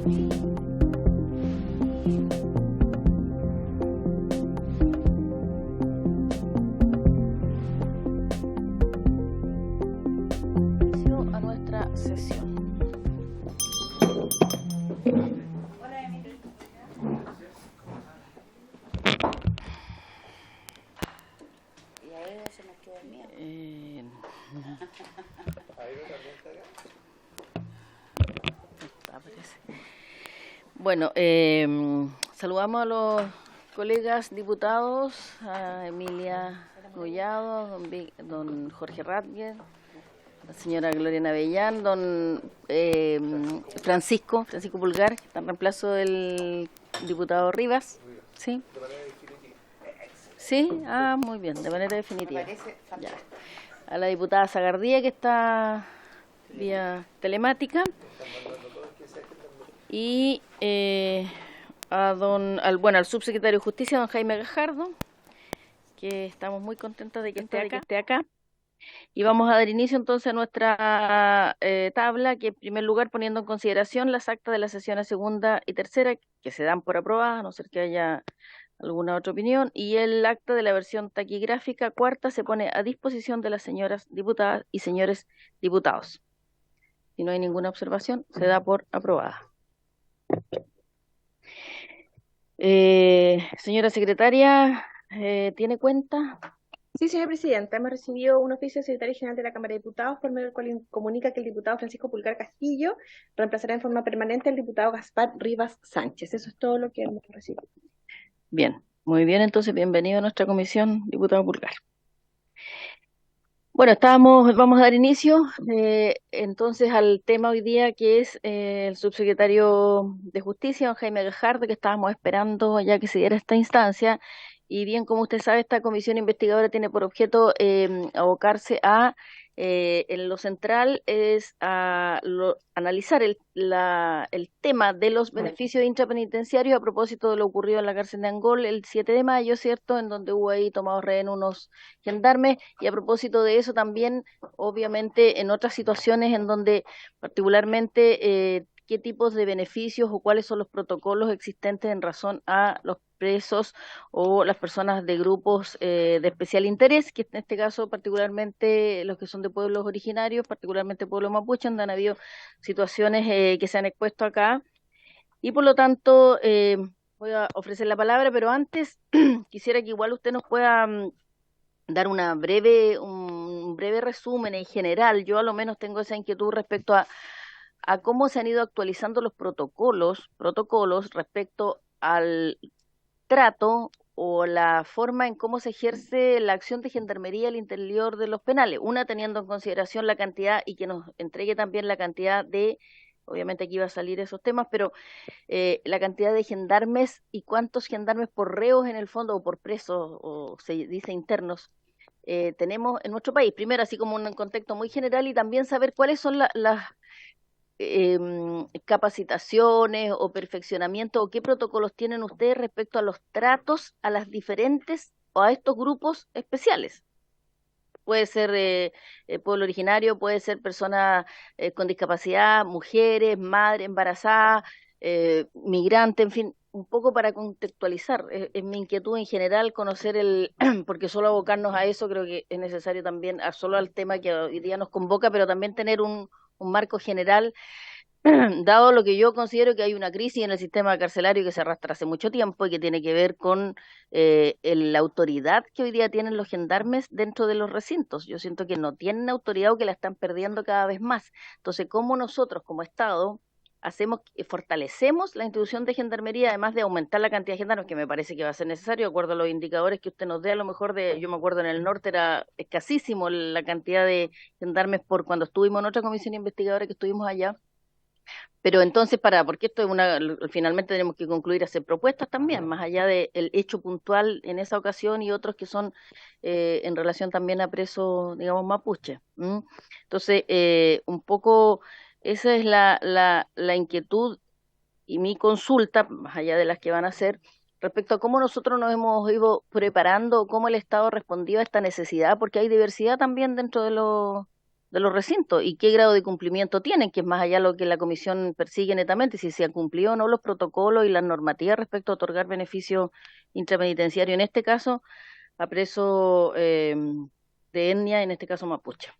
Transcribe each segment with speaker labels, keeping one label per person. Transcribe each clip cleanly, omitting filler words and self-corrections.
Speaker 1: A nuestra sesión.
Speaker 2: Y a ver, se nos queda el mío.
Speaker 1: Bueno, saludamos a los colegas diputados, a Emilia Collado, don Jorge Ratger, la señora Gloria Navellán, don Francisco Pulgar, que está en reemplazo del diputado Rivas. ¿Sí?
Speaker 3: De manera definitiva.
Speaker 1: ¿Sí? Ah, muy bien, de manera definitiva.
Speaker 2: Parece
Speaker 1: Ya. A la diputada Zagardía, que está vía telemática. Y al subsecretario de Justicia, don Jaime Gajardo, que estamos muy contentos de que esté acá. Y vamos a dar inicio entonces a nuestra tabla, que en primer lugar, poniendo en consideración las actas de las sesiones segunda y tercera, que se dan por aprobadas, a no ser que haya alguna otra opinión, y el acta de la versión taquigráfica cuarta se pone a disposición de las señoras diputadas y señores diputados. Si no hay ninguna observación, se da por aprobada. Señora secretaria, ¿tiene cuenta?
Speaker 4: Sí, señora presidenta, hemos recibido un oficio del secretario general de la Cámara de Diputados por medio del cual comunica que el diputado Francisco Pulgar Castillo reemplazará en forma permanente al diputado Gaspar Rivas Sánchez. Eso es todo lo que hemos recibido.
Speaker 1: Bien, muy bien, entonces bienvenido a nuestra comisión, diputado Pulgar. Bueno, vamos a dar inicio entonces al tema hoy día, que es el subsecretario de Justicia, don Jaime Gajardo, que estábamos esperando ya que se diera esta instancia. Y bien, como usted sabe, esta comisión investigadora tiene por objeto abocarse en lo central es analizar el tema de los beneficios intrapenitenciarios a propósito de lo ocurrido en la cárcel de Angol el 7 de mayo, ¿cierto?, en donde hubo ahí tomados rehén unos gendarmes, y a propósito de eso también, obviamente, en otras situaciones en donde particularmente qué tipos de beneficios o cuáles son los protocolos existentes en razón a los presos o las personas de grupos de especial interés, que en este caso particularmente los que son de pueblos originarios, particularmente pueblo mapuche, donde han habido situaciones que se han expuesto acá. Y por lo tanto, voy a ofrecer la palabra, pero antes quisiera que igual usted nos pueda dar un breve resumen en general. Yo a lo menos tengo esa inquietud respecto a cómo se han ido actualizando los protocolos respecto al trato o la forma en cómo se ejerce la acción de gendarmería al interior de los penales, una teniendo en consideración la cantidad, y que nos entregue también la cantidad de, obviamente aquí va a salir esos temas, pero la cantidad de gendarmes y cuántos gendarmes por reos en el fondo, o por presos, o se dice internos, tenemos en nuestro país. Primero, así como un contexto muy general, y también saber cuáles son las capacitaciones o perfeccionamiento, o qué protocolos tienen ustedes respecto a los tratos a las diferentes o a estos grupos especiales. Puede ser pueblo originario, puede ser personas con discapacidad, mujeres, madres embarazadas, migrantes, en fin, un poco para contextualizar. Es mi inquietud en general conocer porque solo abocarnos a eso creo que es necesario también, solo al tema que hoy día nos convoca, pero también tener un marco general, dado lo que yo considero que hay una crisis en el sistema carcelario que se arrastra hace mucho tiempo y que tiene que ver con la autoridad que hoy día tienen los gendarmes dentro de los recintos. Yo siento que no tienen autoridad o que la están perdiendo cada vez más. Entonces, ¿cómo nosotros como Estado fortalecemos la institución de gendarmería, además de aumentar la cantidad de gendarmes, que me parece que va a ser necesario, de acuerdo a los indicadores que usted nos dé? A lo mejor yo me acuerdo en el norte era escasísimo la cantidad de gendarmes por cuando estuvimos en otra comisión investigadora que estuvimos allá. Pero entonces, porque esto finalmente tenemos que concluir hacer propuestas también, más allá del hecho puntual en esa ocasión y otros que son en relación también a presos, digamos, mapuche. Entonces, un poco esa es la inquietud y mi consulta, más allá de las que van a hacer, respecto a cómo nosotros nos hemos ido preparando, cómo el Estado respondió a esta necesidad, porque hay diversidad también dentro de los recintos y qué grado de cumplimiento tienen, que es más allá de lo que la comisión persigue netamente, si se han cumplido o no los protocolos y las normativas respecto a otorgar beneficios intrapenitenciarios, en este caso a presos de etnia, en este caso mapuche.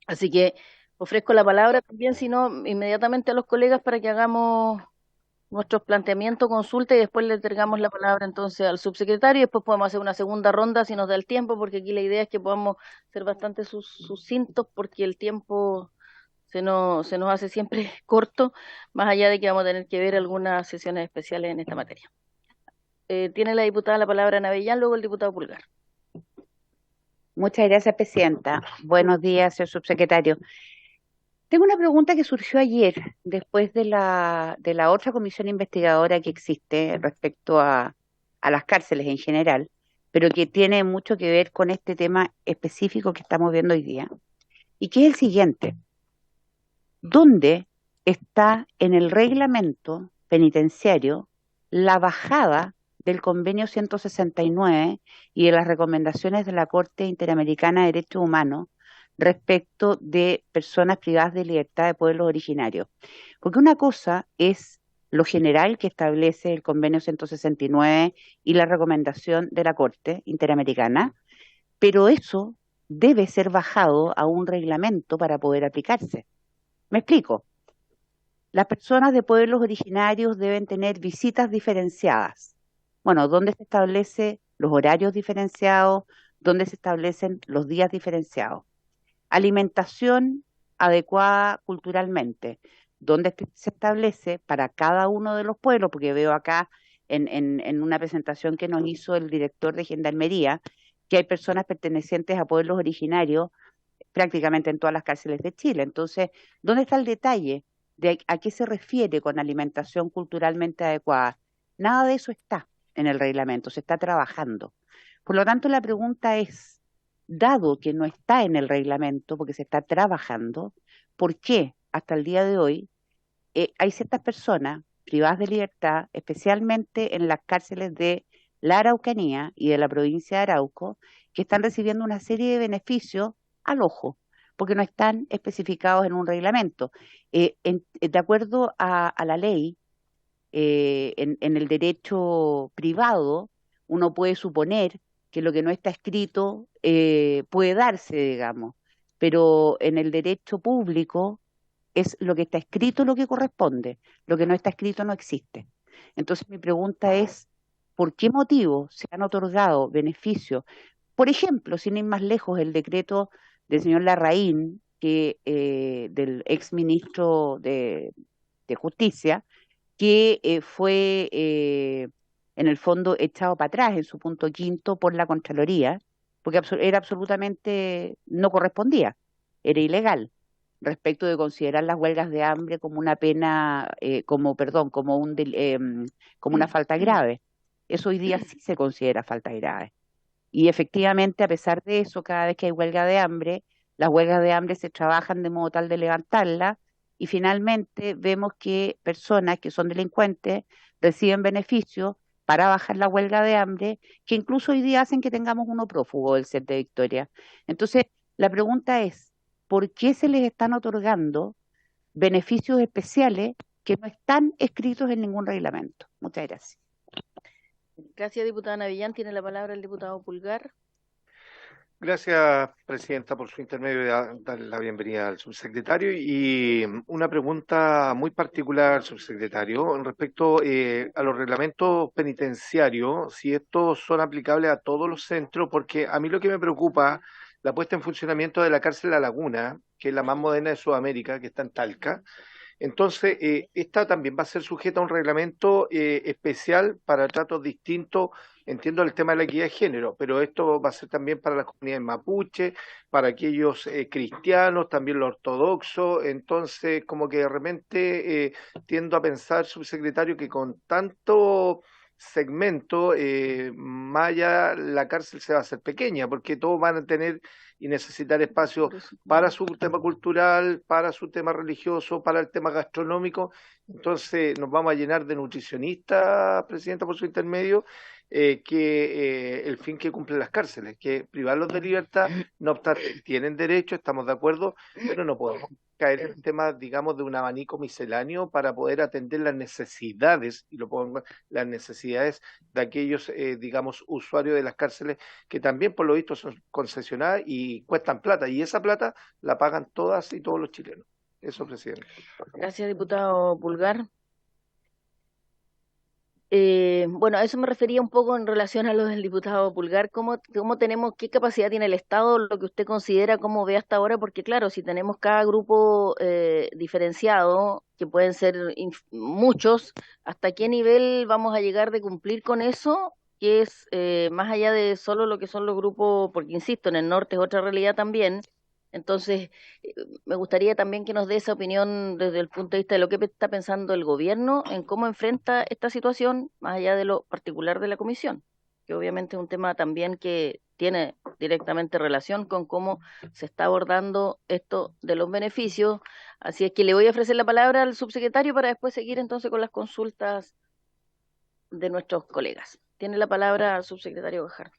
Speaker 1: Así que ofrezco la palabra también, si no, inmediatamente a los colegas para que hagamos nuestros planteamientos, consulta y después le entregamos la palabra entonces al subsecretario y después podemos hacer una segunda ronda si nos da el tiempo, porque aquí la idea es que podamos ser bastante sucintos porque el tiempo se nos hace siempre corto, más allá de que vamos a tener que ver algunas sesiones especiales en esta materia. Tiene la diputada la palabra Ana Avellán, luego el diputado Pulgar.
Speaker 2: Muchas gracias, Presidenta. Buenos días, señor subsecretario. Tengo una pregunta que surgió ayer, después de la otra comisión investigadora que existe respecto a las cárceles en general, pero que tiene mucho que ver con este tema específico que estamos viendo hoy día, y que es el siguiente. ¿Dónde está en el reglamento penitenciario la bajada del convenio 169 y de las recomendaciones de la Corte Interamericana de Derechos Humanos respecto de personas privadas de libertad de pueblos originarios? Porque una cosa es lo general que establece el convenio 169 y la recomendación de la Corte Interamericana, pero eso debe ser bajado a un reglamento para poder aplicarse. Me explico. Las personas de pueblos originarios deben tener visitas diferenciadas. Bueno, ¿dónde se establece los horarios diferenciados? ¿Dónde se establecen los días diferenciados? Alimentación adecuada culturalmente. ¿Dónde se establece para cada uno de los pueblos? Porque veo acá en una presentación que nos hizo el director de Gendarmería que hay personas pertenecientes a pueblos originarios prácticamente en todas las cárceles de Chile. Entonces, ¿dónde está el detalle de a qué se refiere con alimentación culturalmente adecuada? Nada de eso está en el reglamento, se está trabajando. Por lo tanto, la pregunta es, dado que no está en el reglamento porque se está trabajando, ¿por qué hasta el día de hoy hay ciertas personas privadas de libertad, especialmente en las cárceles de la Araucanía y de la provincia de Arauco, que están recibiendo una serie de beneficios al ojo, porque no están especificados en un reglamento? De acuerdo a la ley, en el derecho privado, uno puede suponer que lo que no está escrito puede darse, digamos, pero en el derecho público es lo que está escrito lo que corresponde, lo que no está escrito no existe. Entonces mi pregunta es, ¿por qué motivo se han otorgado beneficios? Por ejemplo, sin ir más lejos, el decreto del señor Larraín, del ex ministro de Justicia, que fue en el fondo echado para atrás en su punto quinto por la Contraloría, porque era absolutamente, no correspondía, era ilegal, respecto de considerar las huelgas de hambre como una pena, perdón, como una falta grave. Eso hoy día sí se considera falta grave. Y efectivamente, a pesar de eso, cada vez que hay huelga de hambre, las huelgas de hambre se trabajan de modo tal de levantarla y finalmente vemos que personas que son delincuentes reciben beneficios para bajar la huelga de hambre, que incluso hoy día hacen que tengamos uno prófugo del CEP de Victoria. Entonces, la pregunta es, ¿por qué se les están otorgando beneficios especiales que no están escritos en ningún reglamento? Muchas gracias.
Speaker 1: Gracias, diputada Navillán. Tiene la palabra el diputado Pulgar.
Speaker 3: Gracias, Presidenta, por su intermedio de darle la bienvenida al subsecretario. Y una pregunta muy particular, subsecretario, en respecto a los reglamentos penitenciarios, si estos son aplicables a todos los centros, porque a mí lo que me preocupa, la puesta en funcionamiento de la cárcel La Laguna, que es la más moderna de Sudamérica, que está en Talca. Entonces, esta también va a ser sujeta a un reglamento especial para tratos distintos. Entiendo el tema de la equidad de género, pero esto va a ser también para las comunidades mapuche, para aquellos cristianos, también los ortodoxos. Entonces, como que de repente tiendo a pensar, subsecretario, que con tanto segmento, más allá la cárcel se va a hacer pequeña, porque todos van a tener y necesitar espacios
Speaker 1: Por eso.
Speaker 3: para su tema cultural, para su tema religioso, para el tema gastronómico. Entonces nos vamos a llenar de nutricionistas, Presidenta, por su intermedio, el fin que cumplen las cárceles, que privarlos de libertad, no obstante, tienen derecho, estamos de acuerdo, pero no podemos caer en temas, digamos, de un abanico misceláneo para poder atender las necesidades, y lo pongo, las necesidades de aquellos, digamos, usuarios de las cárceles que también, por lo visto, son concesionadas y cuestan plata, y esa plata la pagan todas y todos los chilenos. Eso, Presidente.
Speaker 1: Gracias, diputado Pulgar. Bueno, a eso me refería un poco en relación a lo del diputado Pulgar. ¿Cómo tenemos, qué capacidad tiene el Estado, lo que usted considera, cómo ve hasta ahora? Porque claro, si tenemos cada grupo diferenciado, que pueden ser muchos, ¿hasta qué nivel vamos a llegar de cumplir con eso? Que es más allá de solo lo que son los grupos, porque insisto, en el norte es otra realidad también. Entonces, me gustaría también que nos dé esa opinión desde el punto de vista de lo que está pensando el gobierno en cómo enfrenta esta situación, más allá de lo particular de la comisión, que obviamente es un tema también que tiene directamente relación con cómo se está abordando esto de los beneficios. Así es que le voy a ofrecer la palabra al subsecretario para después seguir entonces con las consultas de nuestros colegas. Tiene la palabra el subsecretario Gajardo.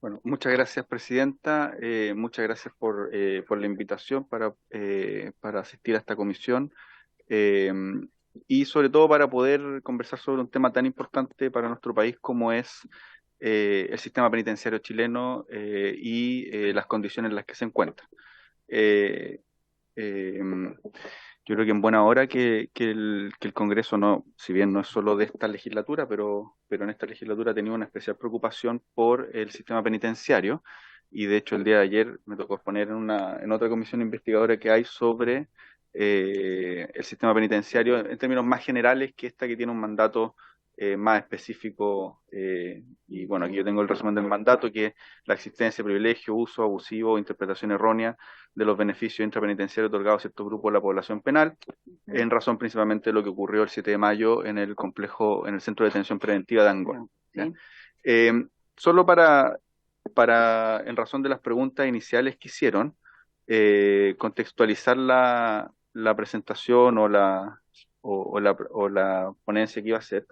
Speaker 5: Bueno, muchas gracias, Presidenta. Muchas gracias por la invitación para asistir a esta comisión y sobre todo para poder conversar sobre un tema tan importante para nuestro país como es el sistema penitenciario chileno y las condiciones en las que se encuentra. Eh, eh, yo creo que en buena hora que el Congreso, no, si bien no es solo de esta legislatura, pero en esta legislatura ha tenido una especial preocupación por el sistema penitenciario, y de hecho el día de ayer me tocó exponer en otra comisión investigadora que hay sobre el sistema penitenciario en términos más generales que esta, que tiene un mandato más específico, y bueno, aquí yo tengo el resumen del mandato, que es la existencia de privilegio, uso abusivo, interpretación errónea de los beneficios intrapenitenciarios otorgados a ciertos grupos de la población penal, en razón principalmente de lo que ocurrió el 7 de mayo en el complejo, en el Centro de Detención Preventiva de Angol.
Speaker 1: Sí.
Speaker 5: Solo en razón de las preguntas iniciales que hicieron, contextualizar la presentación o la ponencia que iba a hacer,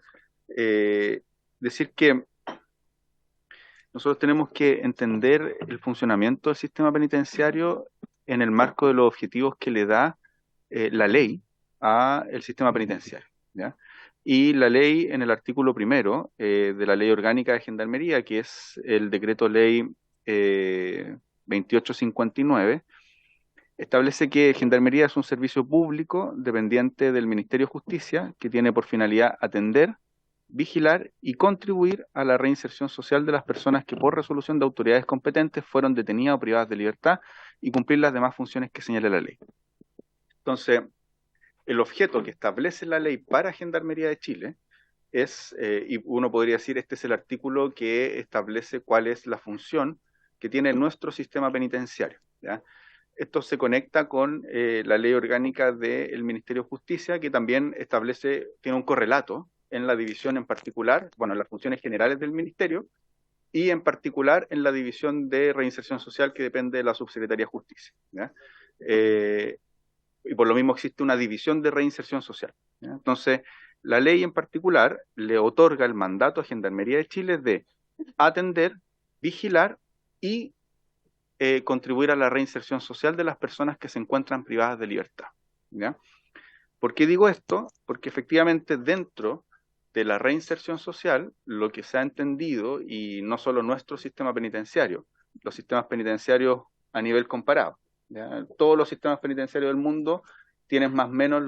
Speaker 5: decir que nosotros tenemos que entender el funcionamiento del sistema penitenciario en el marco de los objetivos que le da la ley al sistema penitenciario, ¿ya? Y la ley, en el artículo primero de la Ley Orgánica de Gendarmería, que es el decreto ley 2859, establece que Gendarmería es un servicio público dependiente del Ministerio de Justicia que tiene por finalidad atender, vigilar y contribuir a la reinserción social de las personas que por resolución de autoridades competentes fueron detenidas o privadas de libertad, y cumplir las demás funciones que señala la ley. Entonces, el objeto que establece la ley para Gendarmería de Chile es, y uno podría decir, este es el artículo que establece cuál es la función que tiene nuestro sistema penitenciario, ¿ya? Esto se conecta con la ley orgánica del Ministerio de Justicia, que también tiene un correlato en la división en particular, bueno, en las funciones generales del Ministerio, y en particular en la división de reinserción social que depende de la Subsecretaría de Justicia, ¿ya? Y por lo mismo existe una división de reinserción social, ¿ya? Entonces, la ley en particular le otorga el mandato a Gendarmería de Chile de atender, vigilar y contribuir a la reinserción social de las personas que se encuentran privadas de libertad, ¿ya? ¿Por qué digo esto? Porque efectivamente dentro de la reinserción social, lo que se ha entendido, y no solo nuestro sistema penitenciario, los sistemas penitenciarios a nivel comparado, ¿ya? Todos los sistemas penitenciarios del mundo tienen más o menos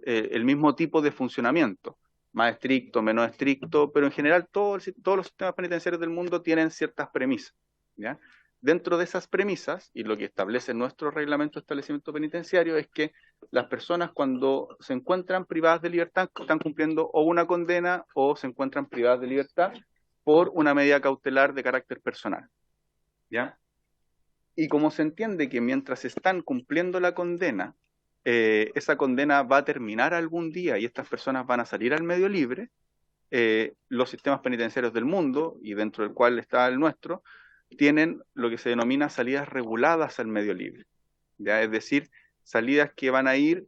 Speaker 5: el mismo tipo de funcionamiento, más estricto, menos estricto, pero en general todos los sistemas penitenciarios del mundo tienen ciertas premisas, ¿ya? Dentro de esas premisas, y lo que establece nuestro reglamento de establecimiento penitenciario, es que las personas, cuando se encuentran privadas de libertad, están cumpliendo o una condena o se encuentran privadas de libertad por una medida cautelar de carácter personal, ¿ya? Y como se entiende que mientras están cumpliendo la condena, esa condena va a terminar algún día y estas personas van a salir al medio libre, los sistemas penitenciarios del mundo, y dentro del cual está el nuestro, tienen lo que se denomina salidas reguladas al medio libre, ¿ya? Es decir, salidas que van a ir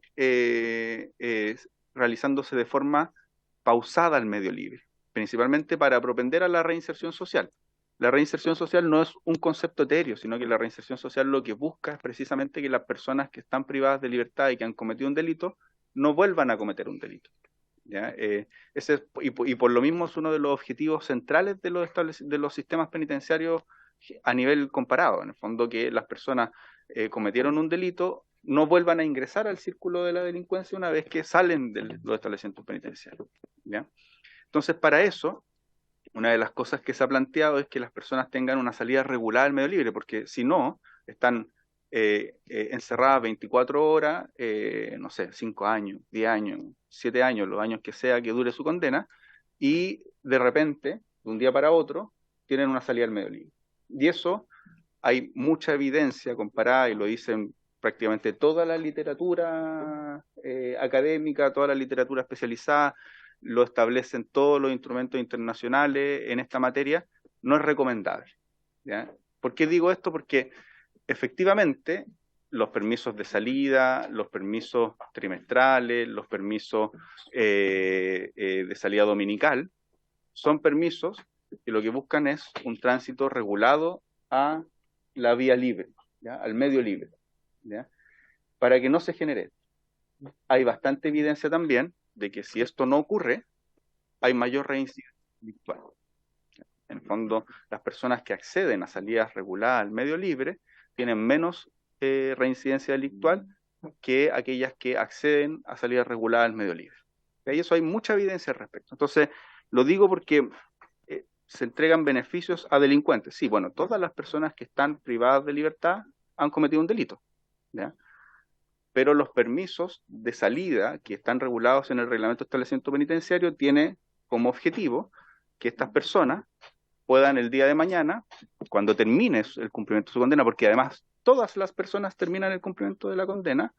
Speaker 5: realizándose de forma pausada al medio libre, principalmente para propender a la reinserción social. La reinserción social no es un concepto etéreo, sino que la reinserción social lo que busca es precisamente que las personas que están privadas de libertad y que han cometido un delito no vuelvan a cometer un delito, ¿ya? Y por lo mismo es uno de los objetivos centrales de de los sistemas penitenciarios a nivel comparado. En el fondo, que las personas cometieron un delito no vuelvan a ingresar al círculo de la delincuencia una vez que salen de los establecimientos penitenciarios, ¿ya? Entonces, para eso, una de las cosas que se ha planteado es que las personas tengan una salida regular al medio libre, porque si no, están encerradas 24 horas, no sé, 5 años, 10 años, 7 años, los años que sea que dure su condena, y de repente, de un día para otro, tienen una salida al medio libre. Y eso hay mucha evidencia comparada, y lo dicen prácticamente toda la literatura académica, toda la literatura especializada, lo establecen todos los instrumentos internacionales en esta materia, no es recomendable, ¿ya? ¿Por qué digo esto? Porque efectivamente los permisos de salida, los permisos trimestrales, los permisos de salida dominical, son permisos que lo que buscan es un tránsito regulado a la vía libre, ¿ya? Al medio libre, ¿ya? Para que no se genere. Hay bastante evidencia también de que si esto no ocurre, hay mayor reincidencia delictual. En el fondo, las personas que acceden a salidas reguladas al medio libre tienen menos reincidencia delictual que aquellas que acceden a salidas reguladas al medio libre. Y eso hay mucha evidencia al respecto. Entonces, lo digo porque se entregan beneficios a delincuentes. Sí, bueno, todas las personas que están privadas de libertad han cometido un delito, ¿ya? Pero los permisos de salida que están regulados en el reglamento de establecimiento penitenciario tiene como objetivo que estas personas puedan el día de mañana, cuando termine el cumplimiento de su condena, porque además todas las personas terminan el cumplimiento de la condena,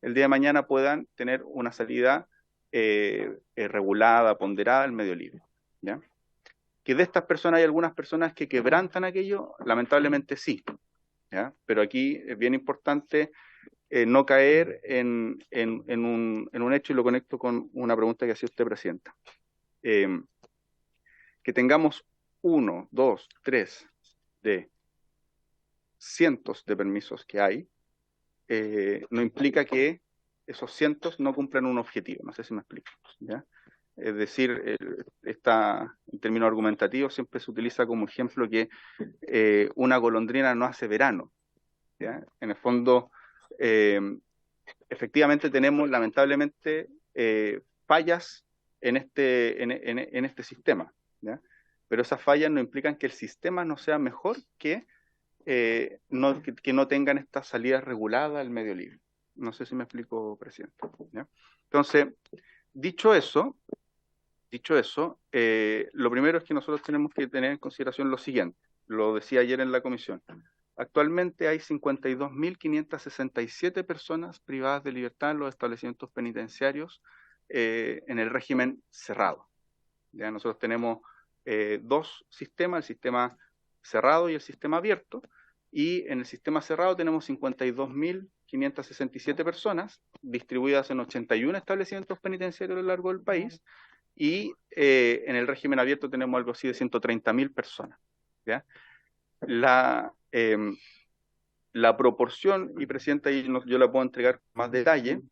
Speaker 5: el día de mañana puedan tener una salida regulada, ponderada al medio libre, ¿ya? Que de estas personas hay algunas personas que quebrantan aquello, lamentablemente sí, ¿ya? Pero aquí es bien importante no caer en un hecho, y lo conecto con una pregunta que hacía usted, Presidenta. Que tengamos 1, 2, 3 de cientos de permisos que hay, no implica que esos cientos no cumplan un objetivo. No sé si me explico, ¿ya? Es decir, en términos argumentativos siempre se utiliza como ejemplo que una golondrina no hace verano, ¿ya? En el fondo, efectivamente tenemos lamentablemente fallas en este sistema, ¿ya? Pero esas fallas no implican que el sistema no sea mejor que no tengan estas salidas reguladas al medio libre. No sé si me explico, Presidente, ¿ya? Entonces, dicho eso, lo primero es que nosotros tenemos que tener en consideración lo siguiente, lo decía ayer en la comisión. Actualmente hay 52.567 personas privadas de libertad en los establecimientos penitenciarios en el régimen cerrado. Ya nosotros tenemos dos sistemas, el sistema cerrado y el sistema abierto, y en el sistema cerrado tenemos 52.567 personas distribuidas en 81 establecimientos penitenciarios a lo largo del país, y en el régimen abierto tenemos algo así de 130.000 personas, ¿ya? La proporción, y Presidenta, yo la puedo entregar más detalle,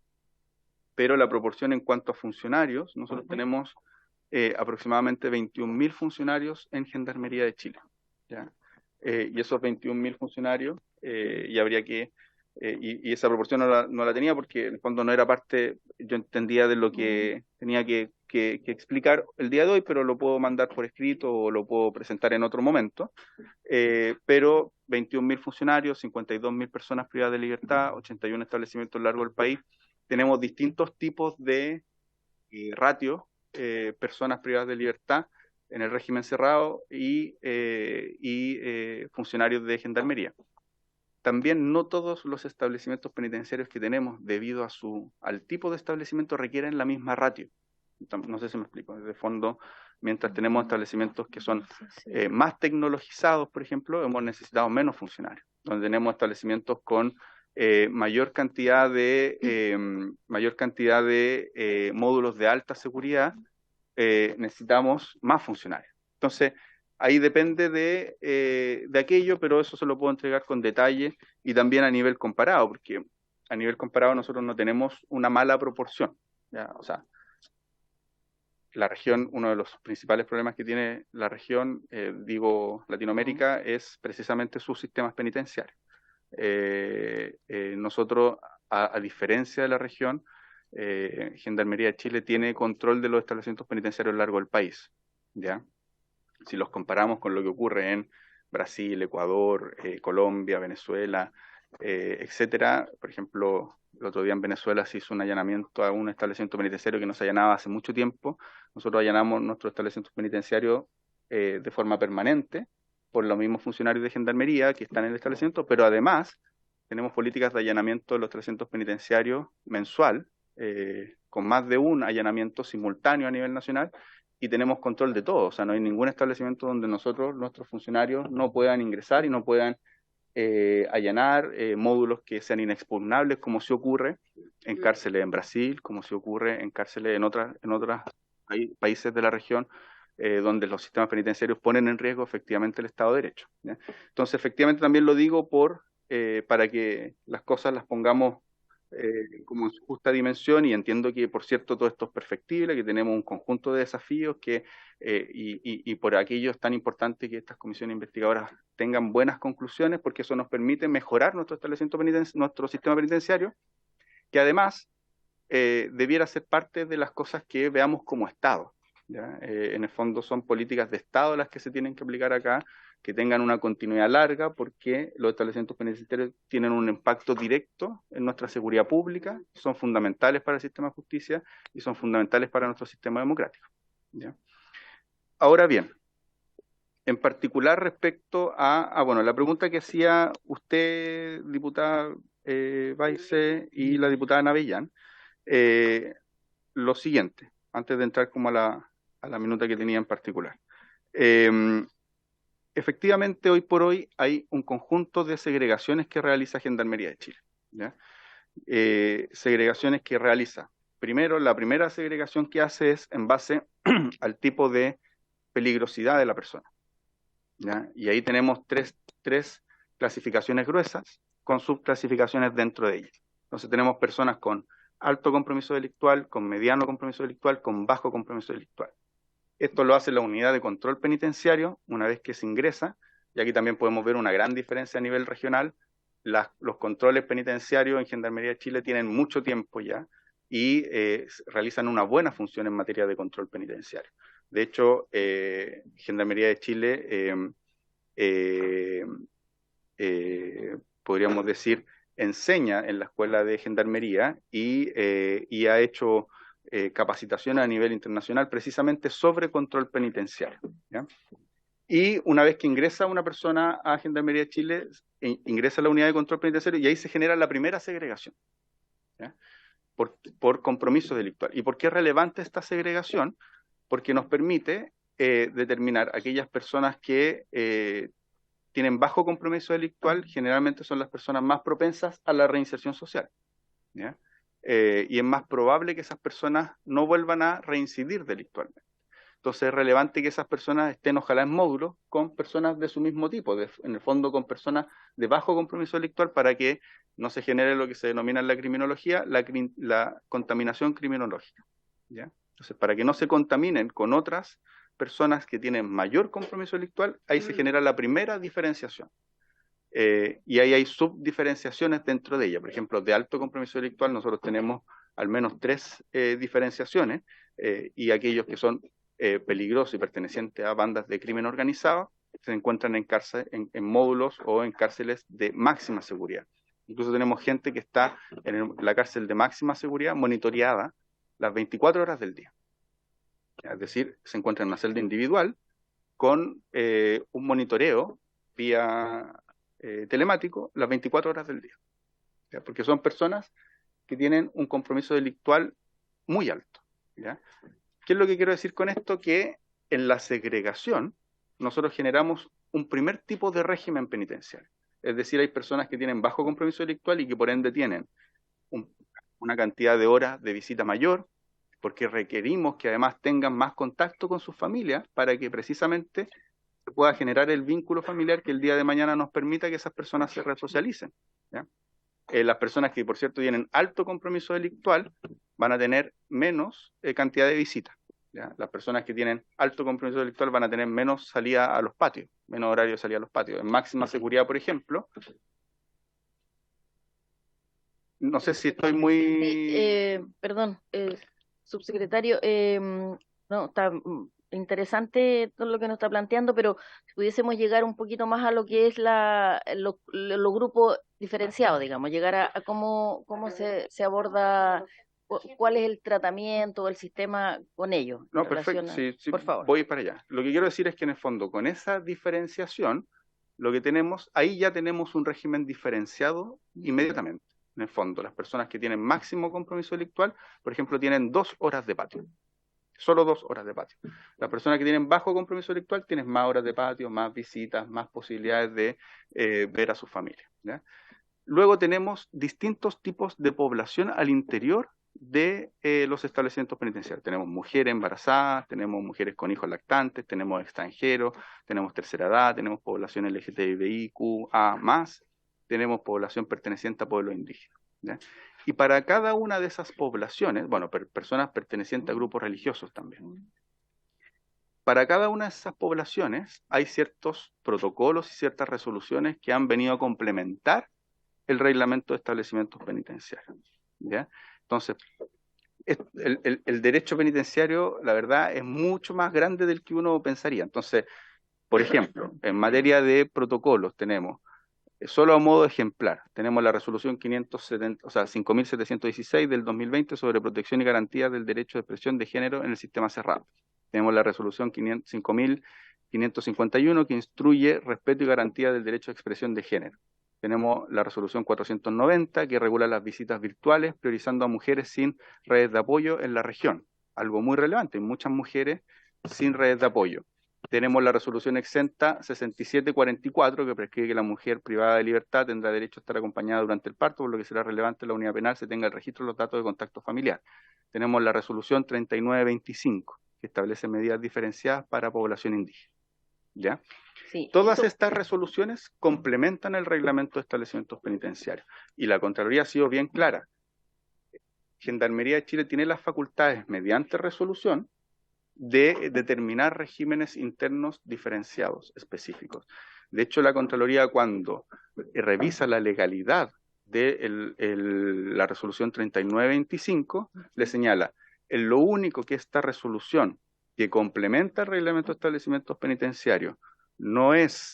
Speaker 5: pero la proporción en cuanto a funcionarios, nosotros tenemos aproximadamente 21.000 funcionarios en Gendarmería de Chile, ¿ya? Y esos 21.000 funcionarios, y habría que, y esa proporción no la tenía porque en el fondo no era parte, yo entendía, de lo que tenía que explicar el día de hoy, pero lo puedo mandar por escrito o lo puedo presentar en otro momento. Pero 21.000 funcionarios, 52.000 personas privadas de libertad, 81 establecimientos a lo largo del país. Tenemos distintos tipos de ratios, personas privadas de libertad en el régimen cerrado y funcionarios de Gendarmería. también no todos los establecimientos penitenciarios que tenemos, debido a al tipo de establecimiento, requieren la misma ratio. No sé si me explico. De fondo, mientras tenemos establecimientos que son más tecnologizados, por ejemplo, hemos necesitado menos funcionarios. Donde tenemos establecimientos con mayor cantidad de módulos de alta seguridad, necesitamos más funcionarios. Entonces, ahí depende de aquello, pero eso se lo puedo entregar con detalle y también a nivel comparado, porque a nivel comparado nosotros no tenemos una mala proporción, ¿ya? O sea, la región, uno de los principales problemas que tiene la región, Latinoamérica, es precisamente sus sistemas penitenciarios. Nosotros, a diferencia de la región, Gendarmería de Chile tiene control de los establecimientos penitenciarios a lo largo del país, ¿ya? Si los comparamos con lo que ocurre en Brasil, Ecuador, Colombia, Venezuela, etcétera. Por ejemplo, el otro día en Venezuela se hizo un allanamiento a un establecimiento penitenciario que no se allanaba hace mucho tiempo. Nosotros allanamos nuestros establecimientos penitenciarios de forma permanente por los mismos funcionarios de Gendarmería que están en el establecimiento, pero además tenemos políticas de allanamiento de los establecimientos penitenciarios mensual, con más de un allanamiento simultáneo a nivel nacional, y tenemos control de todo. O sea, no hay ningún establecimiento donde nuestros funcionarios no puedan ingresar y no puedan allanar módulos que sean inexpugnables, como se ocurre en cárceles en Brasil, como se ocurre en cárceles en otros países de la región, donde los sistemas penitenciarios ponen en riesgo efectivamente el Estado de Derecho, ¿ya? Entonces, efectivamente, también lo digo para que las cosas las pongamos como en su justa dimensión, y entiendo que, por cierto, todo esto es perfectible, que tenemos un conjunto de desafíos y por aquello es tan importante que estas comisiones investigadoras tengan buenas conclusiones, porque eso nos permite mejorar nuestro sistema penitenciario, que además debiera ser parte de las cosas que veamos como Estado, ¿ya? En el fondo son políticas de Estado las que se tienen que aplicar acá, que tengan una continuidad larga, porque los establecimientos penitenciarios tienen un impacto directo en nuestra seguridad pública, son fundamentales para el sistema de justicia y son fundamentales para nuestro sistema democrático, ¿ya? Ahora bien, en particular respecto bueno, la pregunta que hacía usted, diputada Baize, y la diputada Navellán, lo siguiente, antes de entrar como a la minuta que tenía en particular. Efectivamente, hoy por hoy hay un conjunto de segregaciones que realiza Gendarmería de Chile, ¿ya? Segregaciones que realiza. Primero, la primera segregación que hace es en base al tipo de peligrosidad de la persona, ¿ya? Y ahí tenemos tres clasificaciones gruesas con subclasificaciones dentro de ellas. Entonces tenemos personas con alto compromiso delictual, con mediano compromiso delictual, con bajo compromiso delictual. Esto lo hace la unidad de control penitenciario una vez que se ingresa, y aquí también podemos ver una gran diferencia a nivel regional. Los controles penitenciarios en Gendarmería de Chile tienen mucho tiempo ya y realizan una buena función en materia de control penitenciario. De hecho, Gendarmería de Chile, podríamos decir, enseña en la escuela de Gendarmería y ha hecho capacitación a nivel internacional precisamente sobre control penitenciario, ¿ya? Y una vez que ingresa una persona a Gendarmería de Chile, ingresa a la unidad de control penitenciario, y ahí se genera la primera segregación, ¿ya? Por compromiso delictual. ¿Y por qué es relevante esta segregación? Porque nos permite determinar aquellas personas que tienen bajo compromiso delictual. Generalmente son las personas más propensas a la reinserción social, ¿ya? Y es más probable que esas personas no vuelvan a reincidir delictualmente. Entonces es relevante que esas personas estén ojalá en módulos con personas de su mismo tipo, en el fondo con personas de bajo compromiso delictual, para que no se genere lo que se denomina en la criminología la contaminación criminológica, ¿ya? Entonces, para que no se contaminen con otras personas que tienen mayor compromiso delictual, ahí se genera la primera diferenciación. Y ahí hay subdiferenciaciones dentro de ella. Por ejemplo, de alto compromiso delictual nosotros tenemos al menos 3 diferenciaciones, y aquellos que son peligrosos y pertenecientes a bandas de crimen organizado se encuentran en módulos o en cárceles de máxima seguridad. Incluso tenemos gente que está en la cárcel de máxima seguridad monitoreada las 24 horas del día. Es decir, se encuentra en una celda individual con un monitoreo vía telemático las 24 horas del día, ¿ya? Porque son personas que tienen un compromiso delictual muy alto, ¿ya? ¿Qué es lo que quiero decir con esto? Que en la segregación nosotros generamos un primer tipo de régimen penitenciario. Es decir, hay personas que tienen bajo compromiso delictual y que por ende tienen una cantidad de horas de visita mayor, porque requerimos que además tengan más contacto con sus familias para que precisamente se pueda generar el vínculo familiar que el día de mañana nos permita que esas personas se resocialicen, ¿ya? Las personas que, por cierto, tienen alto compromiso delictual van a tener menos cantidad de visitas, ¿ya? Las personas que tienen alto compromiso delictual van a tener menos salida a los patios, menos horario de salida a los patios. En máxima seguridad, por ejemplo, no sé si estoy
Speaker 1: Sí,
Speaker 5: muy...
Speaker 1: perdón, subsecretario, no, está interesante todo lo que nos está planteando, pero si pudiésemos llegar un poquito más a lo que es los grupos diferenciados, digamos, llegar a cómo se aborda, cuál es el tratamiento o el sistema con ellos en
Speaker 5: No, perfecto,
Speaker 1: relación a,
Speaker 5: sí, sí,
Speaker 1: por favor.
Speaker 5: voy para allá. Lo que quiero decir es que en el fondo, con esa diferenciación, lo que tenemos, ahí ya tenemos un régimen diferenciado inmediatamente. En el fondo, las personas que tienen máximo compromiso delictual, por ejemplo, tienen 2 horas de patio. Solo 2 horas de patio. Las personas que tienen bajo compromiso delictual tienen más horas de patio, más visitas, más posibilidades de ver a su familia, ¿ya? Luego tenemos distintos tipos de población al interior de los establecimientos penitenciarios. Tenemos mujeres embarazadas, tenemos mujeres con hijos lactantes, tenemos extranjeros, tenemos tercera edad, tenemos población LGTBIQA+, tenemos población perteneciente a pueblos indígenas, ¿ya? Y para cada una de esas poblaciones, bueno, personas pertenecientes a grupos religiosos también, para cada una de esas poblaciones hay ciertos protocolos y ciertas resoluciones que han venido a complementar el reglamento de establecimientos penitenciarios, ¿ya? Entonces, el derecho penitenciario, la verdad, es mucho más grande del que uno pensaría. Entonces, por ejemplo, en materia de protocolos tenemos, solo a modo ejemplar, tenemos la resolución 570, o sea, 5.716 del 2020 sobre protección y garantía del derecho de expresión de género en el sistema cerrado. Tenemos la resolución 5.551 que instruye respeto y garantía del derecho de expresión de género. Tenemos la resolución 490 que regula las visitas virtuales, priorizando a mujeres sin redes de apoyo en la región. Algo muy relevante, hay muchas mujeres sin redes de apoyo. Tenemos la resolución exenta 6744 que prescribe que la mujer privada de libertad tendrá derecho a estar acompañada durante el parto, por lo que será relevante en la unidad penal se tenga el registro de los datos de contacto familiar. Tenemos la resolución 3925 que establece medidas diferenciadas para población indígena, ¿ya?
Speaker 1: Sí,
Speaker 5: Todas
Speaker 1: eso,
Speaker 5: estas resoluciones complementan el reglamento de establecimientos penitenciarios y la Contraloría ha sido bien clara. Gendarmería de Chile tiene las facultades mediante resolución de determinar regímenes internos diferenciados específicos. De hecho, la Contraloría cuando revisa la legalidad de la resolución 3925 le señala, en lo único que esta resolución que complementa el reglamento de establecimientos penitenciarios no está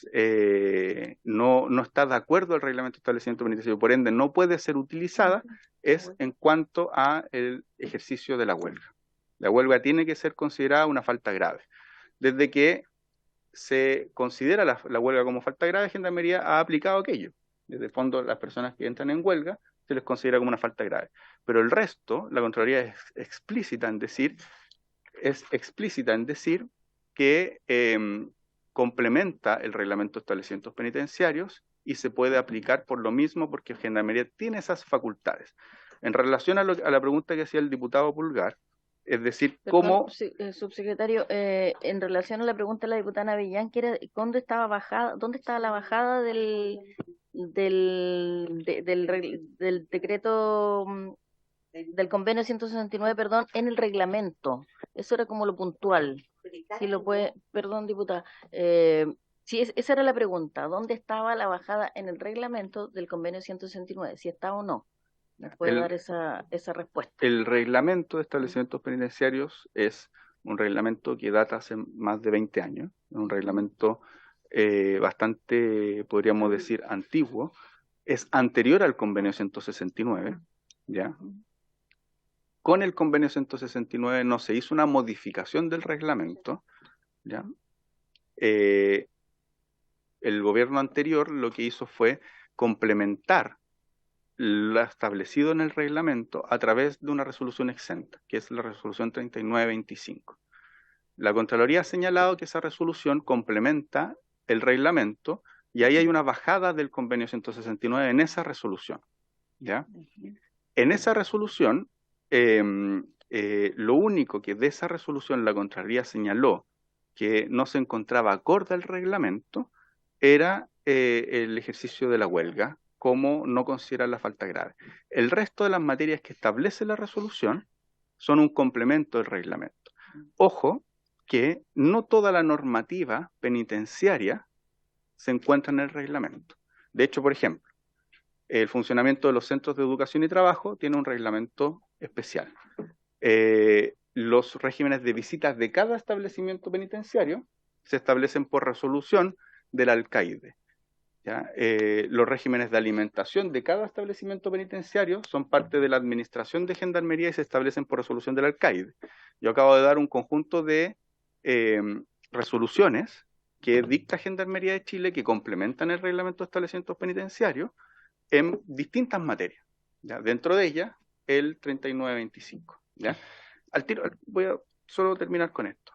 Speaker 5: de acuerdo al reglamento de establecimiento penitenciario, por ende no puede ser utilizada, es en cuanto a el ejercicio de la huelga. La huelga tiene que ser considerada una falta grave. Desde que se considera la huelga como falta grave, Gendarmería ha aplicado aquello. Desde el fondo, las personas que entran en huelga se les considera como una falta grave. Pero el resto, la Contraloría es explícita en decir que complementa el reglamento de establecimientos penitenciarios y se puede aplicar por lo mismo porque Gendarmería tiene esas facultades. En relación a la pregunta que hacía el diputado Pulgar, es decir,
Speaker 1: perdón,
Speaker 5: cómo...
Speaker 1: subsecretario, en relación a la pregunta de la diputada Avellán, que era dónde estaba la bajada del decreto del convenio 169, perdón, en el reglamento. Eso era como lo puntual. Si lo puede, perdón, diputada. Sí, esa era la pregunta. ¿Dónde estaba la bajada en el reglamento del convenio 169? Si está o no. ¿Me puede dar esa respuesta?
Speaker 5: El reglamento de establecimientos penitenciarios es un reglamento que data hace más de 20 años, un reglamento bastante, podríamos decir, antiguo, es anterior al convenio 169, ¿ya? Con el convenio 169 no se hizo una modificación del reglamento, ¿ya? el gobierno anterior lo que hizo fue complementar lo establecido en el reglamento a través de una resolución exenta, que es la resolución 3925. La Contraloría ha señalado que esa resolución complementa el reglamento y ahí hay una bajada del convenio 169 en esa resolución, ¿ya? En esa resolución, lo único que de esa resolución la Contraloría señaló que no se encontraba acorde al reglamento era el ejercicio de la huelga, como no considerar la falta grave. El resto de las materias que establece la resolución son un complemento del reglamento. Ojo, que no toda la normativa penitenciaria se encuentra en el reglamento. De hecho, por ejemplo, el funcionamiento de los centros de educación y trabajo tiene un reglamento especial. Los regímenes de visitas de cada establecimiento penitenciario se establecen por resolución del alcaide, ¿ya? Los regímenes de alimentación de cada establecimiento penitenciario son parte de la administración de Gendarmería y se establecen por resolución del alcaide. Yo acabo de dar un conjunto de resoluciones que dicta Gendarmería de Chile que complementan el reglamento de establecimientos penitenciarios en distintas materias, ¿ya? Dentro de ellas, el 3925, ¿ya? Al tiro, voy a solo terminar con esto.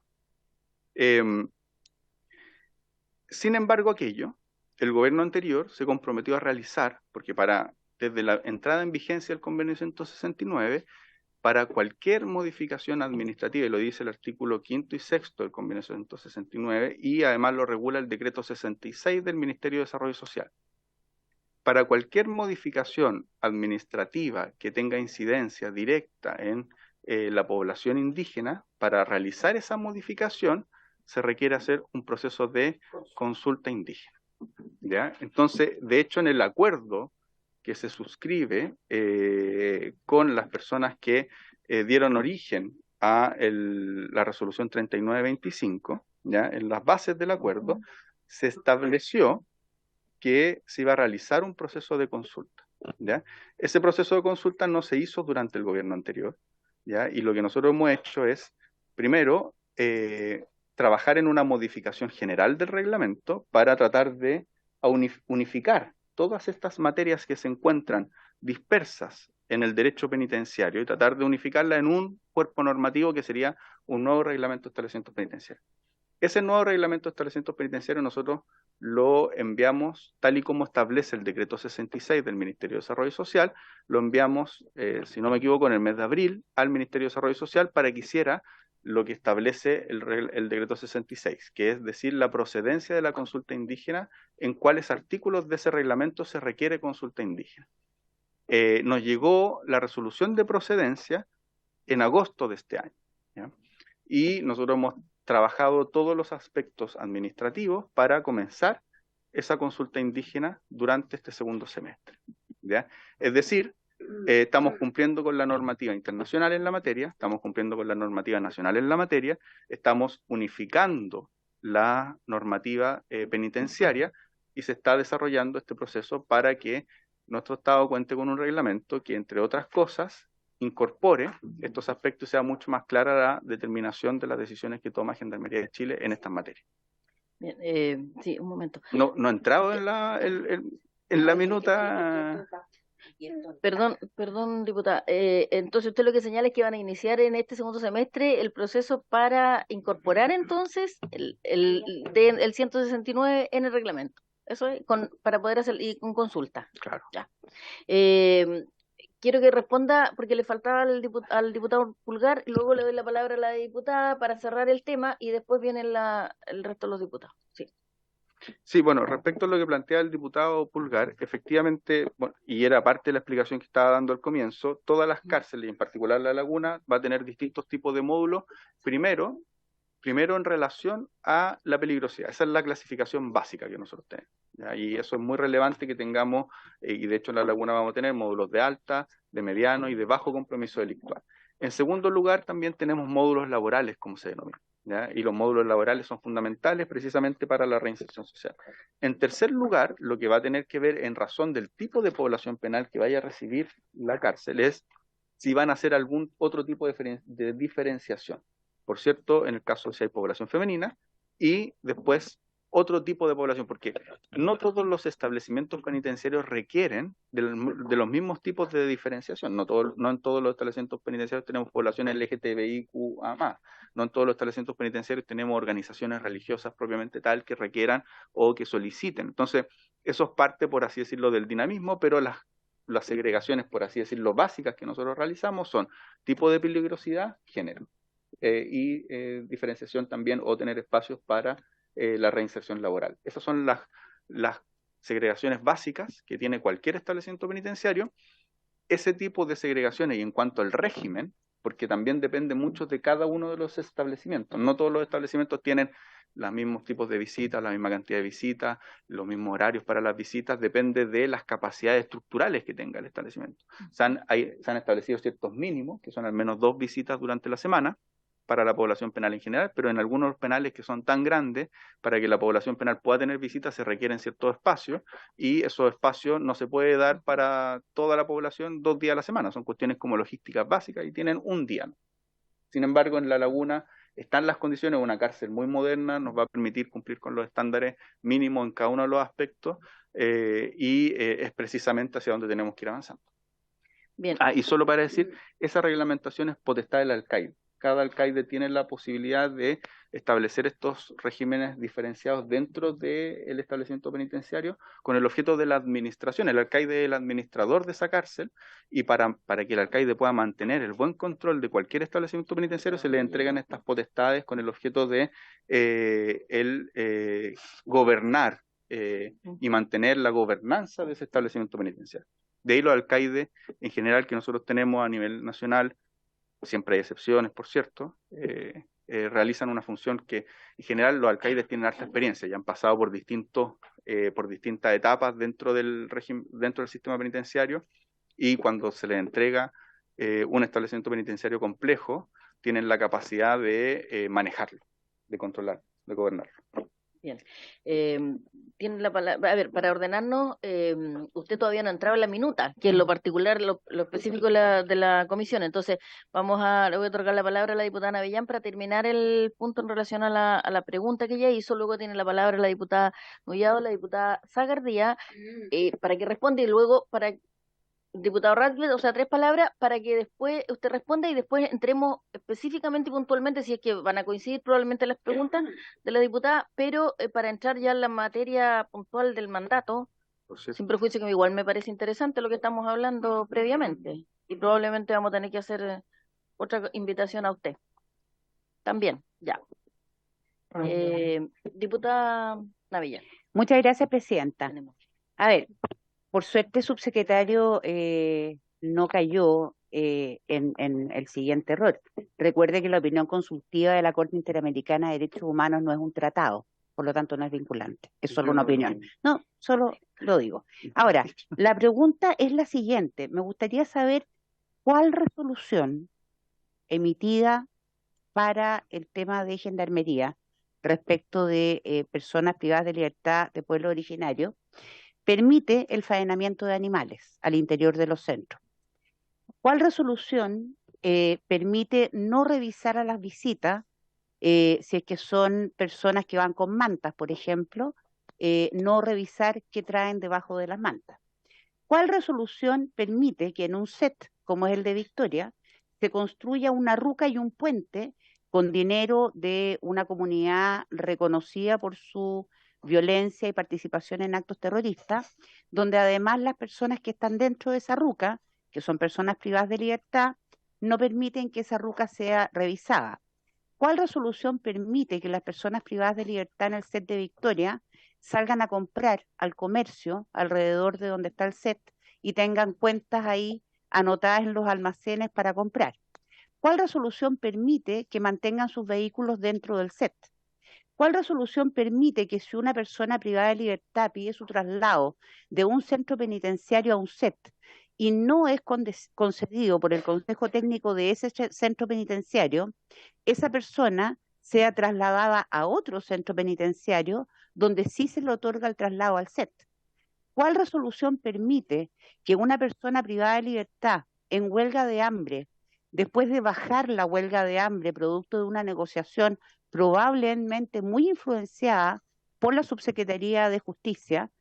Speaker 5: Sin embargo, el gobierno anterior se comprometió a realizar, porque desde la entrada en vigencia del convenio 169, para cualquier modificación administrativa, y lo dice el artículo 5º y 6º del convenio 169, y además lo regula el decreto 66 del Ministerio de Desarrollo Social. Para cualquier modificación administrativa que tenga incidencia directa en la población indígena, para realizar esa modificación se requiere hacer un proceso de consulta indígena, ¿ya? Entonces, de hecho, en el acuerdo que se suscribe con las personas que dieron origen a la resolución 3925, ¿ya? En las bases del acuerdo se estableció que se iba a realizar un proceso de consulta, ¿ya? Ese proceso de consulta no se hizo durante el gobierno anterior, ¿ya? Y lo que nosotros hemos hecho es, primero, trabajar en una modificación general del reglamento para tratar de unificar todas estas materias que se encuentran dispersas en el derecho penitenciario y tratar de unificarlas en un cuerpo normativo que sería un nuevo reglamento de establecimientos penitenciarios. Ese nuevo reglamento de establecimientos penitenciarios nosotros lo enviamos tal y como establece el decreto 66 del Ministerio de Desarrollo Social, lo enviamos, si no me equivoco, en el mes de abril al Ministerio de Desarrollo Social para que hiciera lo que establece el decreto 66, que es decir, la procedencia de la consulta indígena, en cuáles artículos de ese reglamento se requiere consulta indígena. Nos llegó la resolución de procedencia en agosto de este año, ¿ya? Y nosotros hemos trabajado todos los aspectos administrativos para comenzar esa consulta indígena durante este segundo semestre, ¿ya? Es decir, estamos cumpliendo con la normativa internacional en la materia, estamos cumpliendo con la normativa nacional en la materia, estamos unificando la normativa penitenciaria y se está desarrollando este proceso para que nuestro Estado cuente con un reglamento que, entre otras cosas, incorpore estos aspectos y sea mucho más clara la determinación de las decisiones que toma Gendarmería de Chile en estas materias.
Speaker 1: Bien, sí, un momento.
Speaker 5: No he entrado en la minuta.
Speaker 1: Perdón, diputada. Entonces usted lo que señala es que van a iniciar en este segundo semestre el proceso para incorporar entonces el 169 en el reglamento. Eso es, para poder hacer y con consulta.
Speaker 5: Claro.
Speaker 1: Ya. Quiero que responda, porque le faltaba al diputado Pulgar, y luego le doy la palabra a la diputada para cerrar el tema y después viene el resto de los diputados. Sí.
Speaker 5: Sí, bueno, respecto a lo que plantea el diputado Pulgar, efectivamente, bueno, y era parte de la explicación que estaba dando al comienzo, todas las cárceles, y en particular la Laguna, va a tener distintos tipos de módulos. Primero en relación a la peligrosidad. Esa es la clasificación básica que nosotros tenemos, ¿ya? Y eso es muy relevante que tengamos, y de hecho en la Laguna vamos a tener módulos de alta, de mediano y de bajo compromiso delictual. En segundo lugar, también tenemos módulos laborales, como se denomina, ¿ya? Y los módulos laborales son fundamentales precisamente para la reinserción social. En tercer lugar, lo que va a tener que ver en razón del tipo de población penal que vaya a recibir la cárcel es si van a hacer algún otro tipo de diferenciación. Por cierto, en el caso si hay población femenina, y después otro tipo de población, porque no todos los establecimientos penitenciarios requieren de los mismos tipos de diferenciación. No en todos los establecimientos penitenciarios tenemos población LGTBIQA+. No en todos los establecimientos penitenciarios tenemos organizaciones religiosas propiamente tal que requieran o que soliciten. Entonces, eso es parte, por así decirlo, del dinamismo, pero las segregaciones, por así decirlo, básicas que nosotros realizamos son tipo de peligrosidad, género, y diferenciación también o tener espacios para la reinserción laboral. Esas son las segregaciones básicas que tiene cualquier establecimiento penitenciario. Ese tipo de segregaciones, y en cuanto al régimen, porque también depende mucho de cada uno de los establecimientos. No todos los establecimientos tienen los mismos tipos de visitas, la misma cantidad de visitas, los mismos horarios para las visitas, depende de las capacidades estructurales que tenga el establecimiento. Se han establecido ciertos mínimos, que son al menos 2 visitas durante la semana, para la población penal en general, pero en algunos penales que son tan grandes, para que la población penal pueda tener visitas se requieren ciertos espacios, y esos espacios no se puede dar para toda la población 2 días a la semana, son cuestiones como logísticas básicas y tienen un día. Sin embargo, en La Laguna están las condiciones, una cárcel muy moderna, nos va a permitir cumplir con los estándares mínimos en cada uno de los aspectos, y es precisamente hacia donde tenemos que ir avanzando.
Speaker 1: Bien.
Speaker 5: Y solo para decir, esa reglamentación es potestad del alcaide. Cada alcaide tiene la posibilidad de establecer estos regímenes diferenciados dentro del establecimiento penitenciario con el objeto de la administración. El alcaide es el administrador de esa cárcel, y para que el alcaide pueda mantener el buen control de cualquier establecimiento penitenciario se le entregan estas potestades con el objeto de gobernar y mantener la gobernanza de ese establecimiento penitenciario. De ahí los alcaides en general que nosotros tenemos a nivel nacional, siempre hay excepciones, por cierto, realizan una función que en general los alcaides tienen harta experiencia, ya han pasado por distintas etapas dentro del sistema penitenciario, y cuando se les entrega un establecimiento penitenciario complejo, tienen la capacidad de manejarlo, de controlarlo, de gobernarlo.
Speaker 1: Bien. Tiene la palabra, a ver, para ordenarnos, usted todavía no ha entrado en la minuta, que es lo particular, lo específico de la comisión. Entonces, le voy a otorgar la palabra a la diputada Navellán para terminar el punto en relación a la pregunta que ella hizo. Luego tiene la palabra la diputada Nullado, la diputada Zagardía, para que responda, y luego para diputado Radcliffe, o sea, 3 palabras para que después usted responda y después entremos específicamente y puntualmente, si es que van a coincidir probablemente las preguntas de la diputada, pero para entrar ya en la materia puntual del mandato, sin perjuicio que igual me parece interesante lo que estamos hablando previamente, y probablemente vamos a tener que hacer otra invitación a usted. También, ya. Diputada Navellán.
Speaker 2: Muchas gracias, presidenta. A ver, por suerte, subsecretario no cayó en el siguiente error. Recuerde que la opinión consultiva de la Corte Interamericana de Derechos Humanos no es un tratado, por lo tanto no es vinculante, es solo una opinión. No, solo lo digo. Ahora, la pregunta es la siguiente. Me gustaría saber cuál resolución emitida para el tema de gendarmería respecto de personas privadas de libertad de pueblo originario permite el faenamiento de animales al interior de los centros. ¿Cuál resolución permite no revisar a las visitas si es que son personas que van con mantas, por ejemplo, no revisar qué traen debajo de las mantas? ¿Cuál resolución permite que en un set como es el de Victoria se construya una ruca y un puente con dinero de una comunidad reconocida por su violencia y participación en actos terroristas, donde además las personas que están dentro de esa ruca, que son personas privadas de libertad, no permiten que esa ruca sea revisada? ¿Cuál resolución permite que las personas privadas de libertad en el set de Victoria salgan a comprar al comercio alrededor de donde está el set y tengan cuentas ahí anotadas en los almacenes para comprar? ¿Cuál resolución permite que mantengan sus vehículos dentro del set? ¿Cuál resolución permite que si una persona privada de libertad pide su traslado de un centro penitenciario a un set y no es concedido por el Consejo Técnico de ese centro penitenciario, esa persona sea trasladada a otro centro penitenciario donde sí se le otorga el traslado al set? ¿Cuál resolución permite que una persona privada de libertad en huelga de hambre, después de bajar la huelga de hambre producto de una negociación probablemente muy influenciada por la Subsecretaría de Justicia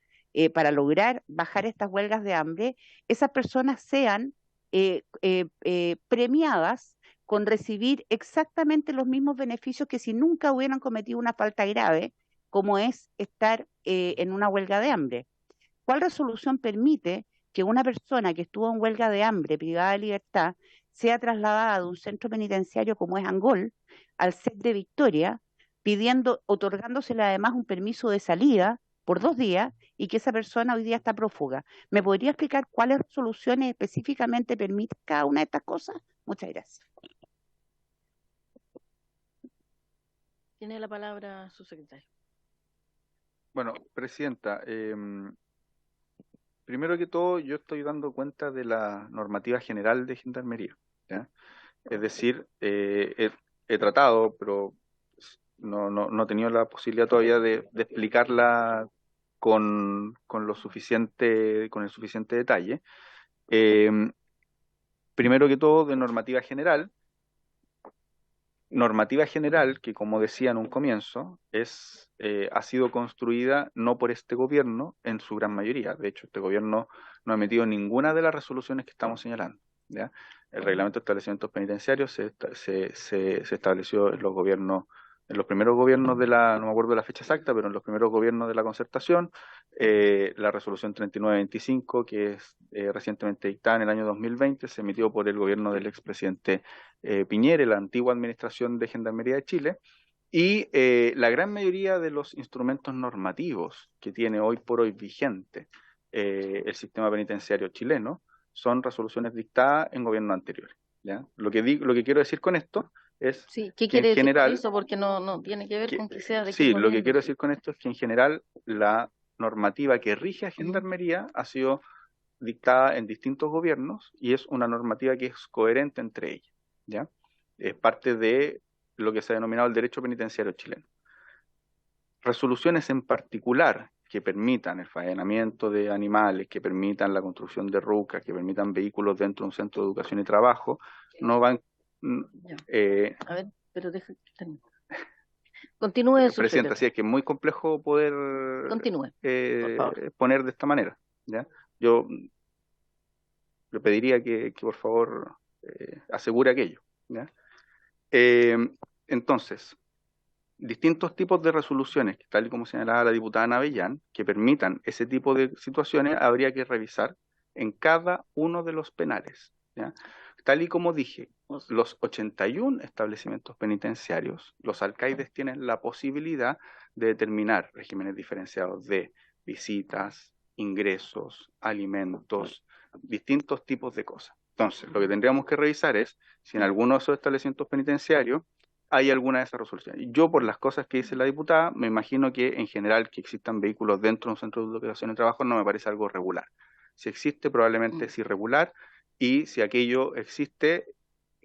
Speaker 2: para lograr bajar estas huelgas de hambre, esas personas sean premiadas con recibir exactamente los mismos beneficios que si nunca hubieran cometido una falta grave, como es estar en una huelga de hambre. ¿Cuál resolución permite que una persona que estuvo en huelga de hambre, privada de libertad, sea trasladada de un centro penitenciario como es Angol al CEP de Victoria, otorgándosele además un permiso de salida por 2 días y que esa persona hoy día está prófuga? ¿Me podría explicar cuáles resoluciones específicamente permiten cada una de estas cosas? Muchas gracias.
Speaker 1: Tiene la palabra subsecretario.
Speaker 5: Bueno, Presidenta, primero que todo, yo estoy dando cuenta de la normativa general de Gendarmería, ¿ya? Es decir, he tratado, pero no he tenido la posibilidad todavía de explicarla con el suficiente detalle. Primero que todo, de normativa general que, como decía en un comienzo, ha sido construida no por este gobierno en su gran mayoría. De hecho, este gobierno no ha emitido ninguna de las resoluciones que estamos señalando, ¿ya? El reglamento de establecimientos penitenciarios se estableció en los primeros gobiernos no me acuerdo de la fecha exacta, pero en los primeros gobiernos de la Concertación. La resolución 3925, que es recientemente dictada en el año 2020, se emitió por el gobierno del expresidente Piñera, la antigua administración de Gendarmería de Chile, y la gran mayoría de los instrumentos normativos que tiene hoy por hoy vigente el sistema penitenciario chileno son resoluciones dictadas en gobiernos anteriores, ¿ya? Lo que quiero decir con esto es
Speaker 1: Sí, ¿qué
Speaker 5: que en
Speaker 1: quiere decir con
Speaker 5: general,
Speaker 1: eso? Porque no tiene que ver con que sea de qué
Speaker 5: sí, lo que
Speaker 1: gobierno.
Speaker 5: quiero decir con esto es que en general la normativa que rige a Gendarmería ha sido dictada en distintos gobiernos y es una normativa que es coherente entre ellas, ¿ya? Es parte de lo que se ha denominado el derecho penitenciario chileno. Resoluciones en particular que permitan el faenamiento de animales, que permitan la construcción de rucas, que permitan vehículos dentro de un centro de educación y trabajo, no van...
Speaker 1: Ya. A ver, pero deja que termine. Continúe,
Speaker 5: Presidenta,
Speaker 1: subsecretario.
Speaker 5: sí, es que es muy complejo poder
Speaker 1: Continúe, por favor.
Speaker 5: poner de esta manera, ¿ya? Yo le pediría que por favor asegure aquello, ¿ya? Entonces, distintos tipos de resoluciones, tal y como señalaba la diputada Navellán, que permitan ese tipo de situaciones, habría que revisar en cada uno de los penales, ¿ya? Tal y como dije, los 81 establecimientos penitenciarios, los alcaides tienen la posibilidad de determinar regímenes diferenciados de visitas, ingresos, alimentos, distintos tipos de cosas. Entonces, lo que tendríamos que revisar es si en alguno de esos establecimientos penitenciarios hay alguna de esas resoluciones. Yo, por las cosas que dice la diputada, me imagino que en general que existan vehículos dentro de un centro de educación y trabajo no me parece algo regular. Si existe, probablemente es irregular, y si aquello existe,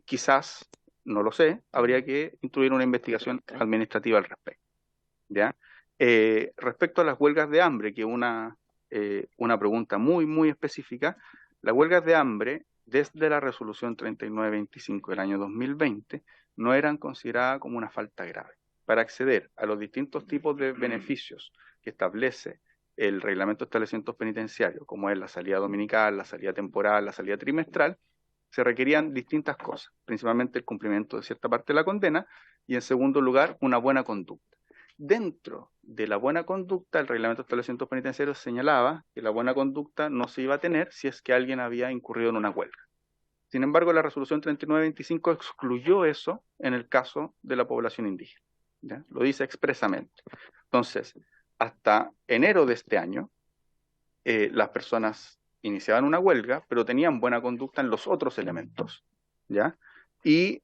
Speaker 5: quizás, no lo sé, habría que instruir una investigación administrativa al respecto, ¿ya? Respecto a las huelgas de hambre, que es una pregunta muy, muy específica, las huelgas de hambre, desde la resolución 3925 del año 2020, no eran consideradas como una falta grave. Para acceder a los distintos tipos de beneficios que establece el reglamento de establecimientos penitenciarios, como es la salida dominical, la salida temporal, la salida trimestral, se requerían distintas cosas, principalmente el cumplimiento de cierta parte de la condena y, en segundo lugar, una buena conducta. Dentro de la buena conducta, el reglamento de establecimientos penitenciarios señalaba que la buena conducta no se iba a tener si es que alguien había incurrido en una huelga. Sin embargo, la resolución 3925 excluyó eso en el caso de la población indígena, ¿ya? Lo dice expresamente. Entonces, hasta enero de este año, las personas iniciaban una huelga, pero tenían buena conducta en los otros elementos, ¿ya? Y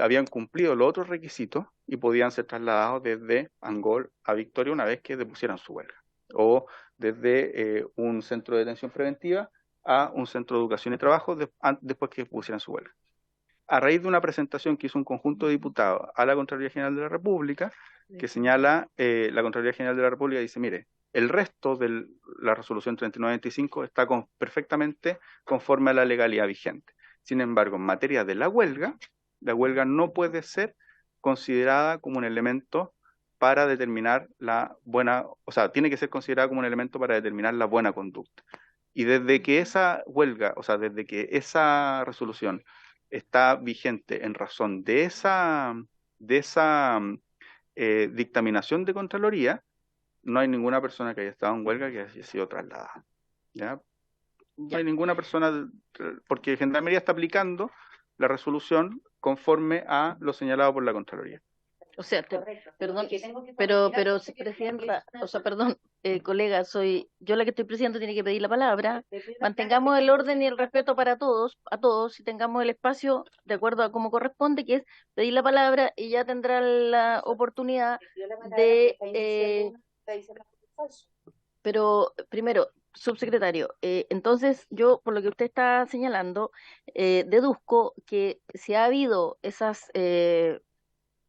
Speaker 5: habían cumplido los otros requisitos y podían ser trasladados desde Angol a Victoria una vez que depusieran su huelga, o desde un centro de detención preventiva a un centro de educación y trabajo después que pusieran su huelga. A raíz de una presentación que hizo un conjunto de diputados a la Contraloría General de la República, que señala, la Contraloría General de la República dice, mire, el resto de la resolución 3925 está perfectamente conforme a la legalidad vigente. Sin embargo, en materia de la huelga no puede ser considerada como un elemento para determinar la buena, o sea, tiene que ser considerada como un elemento para determinar la buena conducta. Y desde que esa huelga, o sea, desde que esa resolución está vigente en razón de esa dictaminación de Contraloría, no hay ninguna persona que haya estado en huelga que haya sido trasladada. ¿Ya? No hay ninguna persona, porque Gendarmería está aplicando la resolución conforme a lo señalado por la Contraloría.
Speaker 1: O sea,
Speaker 2: Correcto.
Speaker 1: perdón,
Speaker 2: Que tengo que
Speaker 1: pero,
Speaker 2: comunicar
Speaker 1: pero,
Speaker 2: que
Speaker 1: Presidenta,
Speaker 2: una
Speaker 1: o sea, perdón, colega, soy yo la que estoy presidiendo, tiene que pedir la palabra.
Speaker 2: de primera
Speaker 1: Mantengamos
Speaker 2: plana
Speaker 1: el
Speaker 2: que
Speaker 1: orden y el respeto para todos, a todos, y tengamos el espacio de acuerdo a cómo corresponde, que es pedir la palabra y ya tendrá la oportunidad
Speaker 2: pidió la palabra, pero
Speaker 1: de,
Speaker 2: está diciendo está diciendo algo falso.
Speaker 1: pero primero, subsecretario, entonces yo, por lo que usted está señalando, deduzco que si ha habido esas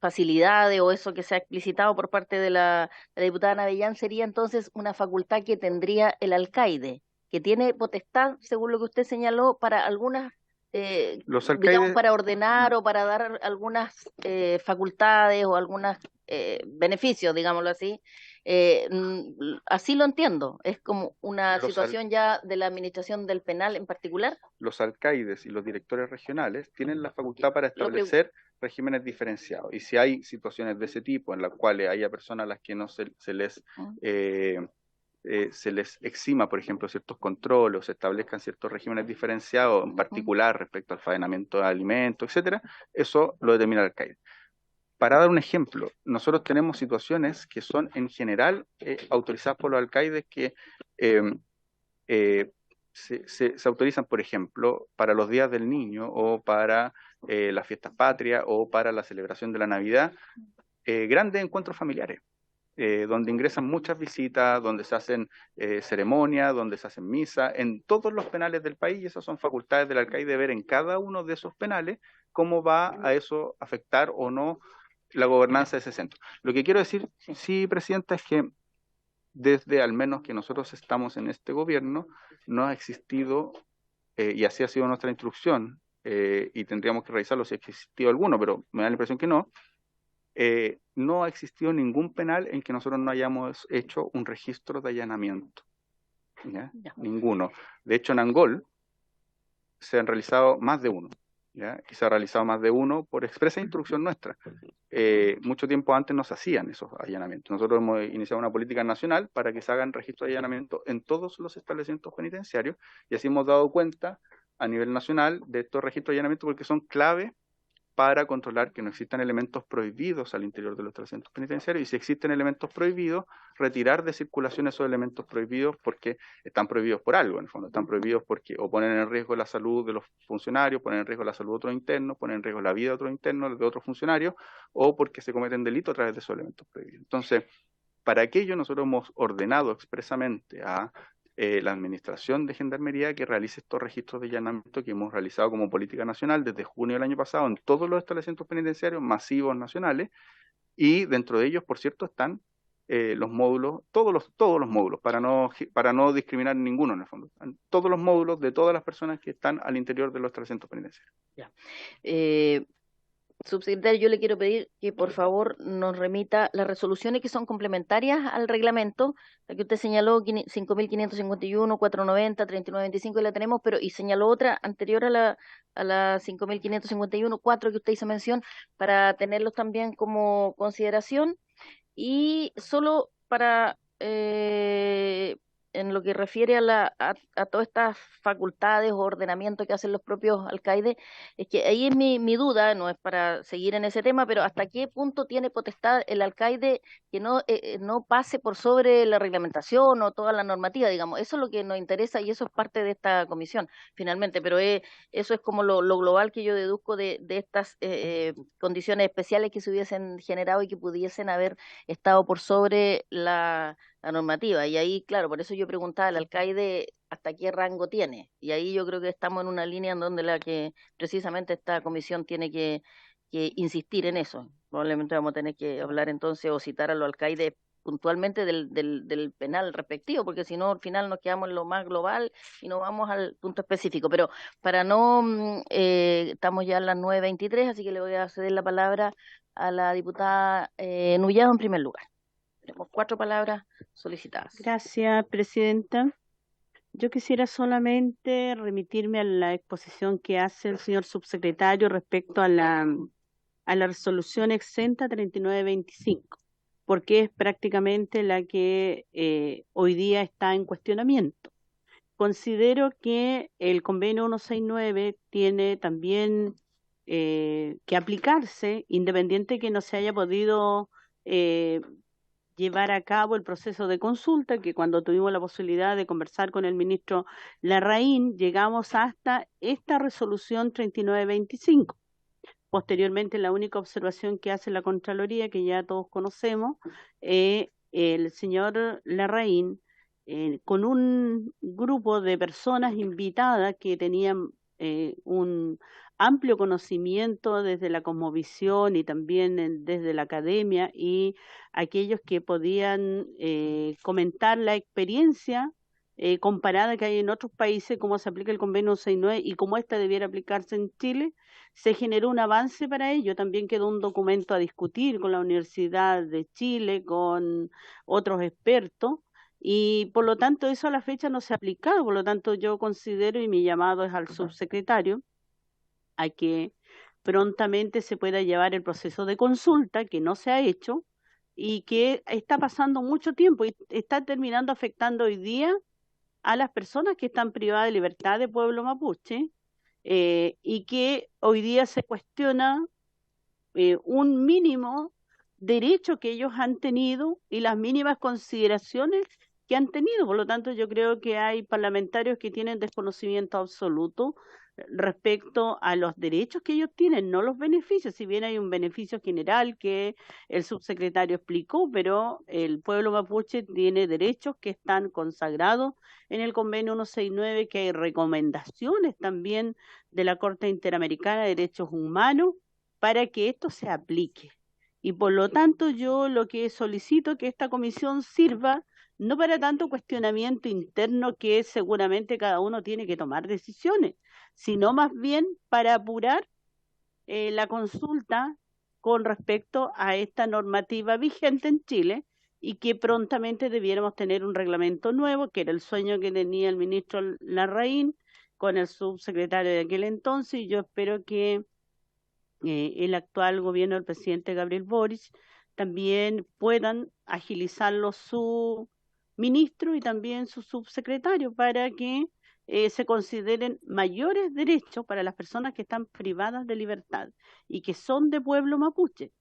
Speaker 1: facilidades o eso que se ha explicitado por parte de la diputada Navellán sería entonces una facultad que tendría el alcaide, que tiene potestad, según lo que usted señaló, para algunas,
Speaker 5: Los
Speaker 1: digamos,
Speaker 5: alcaides,
Speaker 1: para ordenar o para dar algunas facultades o algunos beneficios, digámoslo así. Así lo entiendo, es como una
Speaker 5: los, al-
Speaker 1: situación ya de la administración del penal en particular.
Speaker 5: los alcaides y los directores regionales tienen la facultad para
Speaker 1: Lo pre-
Speaker 5: establecer regímenes diferenciados. Y si hay situaciones de ese tipo en las cuales haya personas a las que no eh, se les exima, por ejemplo, ciertos controles o se establezcan ciertos regímenes diferenciados, en particular respecto al faenamiento de alimentos, etcétera, eso lo determina el alcaide. Para dar un ejemplo, nosotros tenemos situaciones que son en general autorizadas por los alcaides que eh, eh, se autorizan, por ejemplo, para los días del niño o para las fiestas patrias o para la celebración de la Navidad, grandes encuentros familiares. Donde ingresan muchas visitas, donde se hacen ceremonias, donde se hacen misas, en todos los penales del país, y esas son facultades del alcaide ver en cada uno de esos penales cómo va a eso afectar o no la gobernanza de ese centro. Lo que quiero decir, sí, Presidenta, es que desde al menos que nosotros estamos en este gobierno, no ha existido, y así ha sido nuestra instrucción, y tendríamos que revisarlo si ha existido alguno, pero me da la impresión que no, no ha existido ningún penal en que nosotros no hayamos hecho un registro de allanamiento. ¿Ya?
Speaker 1: Ya.
Speaker 5: Ninguno. De hecho, en Angol se han realizado más de uno. ¿Ya? Y se ha realizado más de uno por expresa instrucción nuestra. Mucho tiempo antes no se hacían esos allanamientos. Nosotros hemos iniciado una política nacional para que se hagan registros de allanamiento en todos los establecimientos penitenciarios, y así hemos dado cuenta a nivel nacional de estos registros de allanamiento porque son clave para controlar que no existan elementos prohibidos al interior de los establecimientos penitenciarios, y si existen elementos prohibidos, retirar de circulación esos elementos prohibidos porque están prohibidos por algo, en el fondo, están prohibidos porque o ponen en riesgo la salud de los funcionarios, ponen en riesgo la salud de otros internos, ponen en riesgo la vida de otros internos, de otros funcionarios, o porque se cometen delitos a través de esos elementos prohibidos. Entonces, para aquello nosotros hemos ordenado expresamente a la Administración de Gendarmería que realice estos registros de allanamiento que hemos realizado como política nacional desde junio del año pasado en todos los establecimientos penitenciarios masivos nacionales, y dentro de ellos, por cierto, están los módulos, todos los módulos, para no discriminar ninguno en el fondo, todos los módulos de todas las personas que están al interior de los establecimientos penitenciarios.
Speaker 1: Ya. Subsecretario, yo le quiero pedir que por favor nos remita las resoluciones que son complementarias al reglamento, la que usted señaló, 5.551, 490, 3925, la tenemos, pero y señaló otra anterior a la 5.551, 4 que usted hizo mención, para tenerlos también como consideración, y solo para en lo que refiere a todas estas facultades o ordenamientos que hacen los propios alcaides, es que ahí es mi duda, no es para seguir en ese tema, pero hasta qué punto tiene potestad el alcaide que no pase por sobre la reglamentación o toda la normativa, digamos. Eso es lo que nos interesa y eso es parte de esta comisión, finalmente, pero eso es como lo global que yo deduzco de estas condiciones especiales que se hubiesen generado y que pudiesen haber estado por sobre la normativa. Y ahí, claro, por eso yo preguntaba al alcaide hasta qué rango tiene. Y ahí yo creo que estamos en una línea en donde la que precisamente esta comisión tiene que insistir en eso. Probablemente vamos a tener que hablar entonces o citar a los alcaides puntualmente del penal respectivo, porque si no, al final nos quedamos en lo más global y no vamos al punto específico. Pero para no, estamos ya a las 9:23, así que le voy a ceder la palabra a la diputada Nullado en primer lugar. Tenemos 4 palabras solicitadas.
Speaker 6: Gracias, presidenta. Yo quisiera solamente remitirme a la exposición que hace el señor subsecretario respecto a la resolución exenta 3925, porque es prácticamente la que hoy día está en cuestionamiento. Considero que el convenio 169 tiene también que aplicarse, independiente que no se haya podido llevar a cabo el proceso de consulta, que cuando tuvimos la posibilidad de conversar con el ministro Larraín, llegamos hasta esta resolución 3925. Posteriormente, la única observación que hace la Contraloría, que ya todos conocemos, el señor Larraín, con un grupo de personas invitadas que tenían un amplio conocimiento desde la cosmovisión y también desde la academia, y aquellos que podían comentar la experiencia comparada que hay en otros países, cómo se aplica el convenio 69 y cómo esta debiera aplicarse en Chile. Se generó un avance para ello. También quedó un documento a discutir con la Universidad de Chile, con otros expertos, y por lo tanto eso a la fecha no se ha aplicado. Por lo tanto, yo considero, y mi llamado es al subsecretario, a que prontamente se pueda llevar el proceso de consulta, que no se ha hecho y que está pasando mucho tiempo y está terminando afectando hoy día a las personas que están privadas de libertad de pueblo mapuche, y que hoy día se cuestiona un mínimo derecho que ellos han tenido y las mínimas consideraciones que han tenido. Por lo tanto, yo creo que hay parlamentarios que tienen desconocimiento absoluto respecto a los derechos que ellos tienen, no los beneficios. Si bien hay un beneficio general que el subsecretario explicó, pero el pueblo mapuche tiene derechos que están consagrados en el convenio 169, que hay recomendaciones también de la Corte Interamericana de Derechos Humanos para que esto se aplique. Y por lo tanto, yo lo que solicito es que esta comisión sirva no para tanto cuestionamiento interno, que seguramente cada uno tiene que tomar decisiones, sino más bien para apurar la consulta con respecto a esta normativa vigente en Chile, y que prontamente debiéramos tener un reglamento nuevo, que era el sueño que tenía el ministro Larraín con el subsecretario de aquel entonces, y yo espero que el actual gobierno del presidente Gabriel Boric también puedan agilizarlo su ministro y también su subsecretario, para que se consideren mayores derechos para las personas que están privadas de libertad y que son de pueblo mapuche.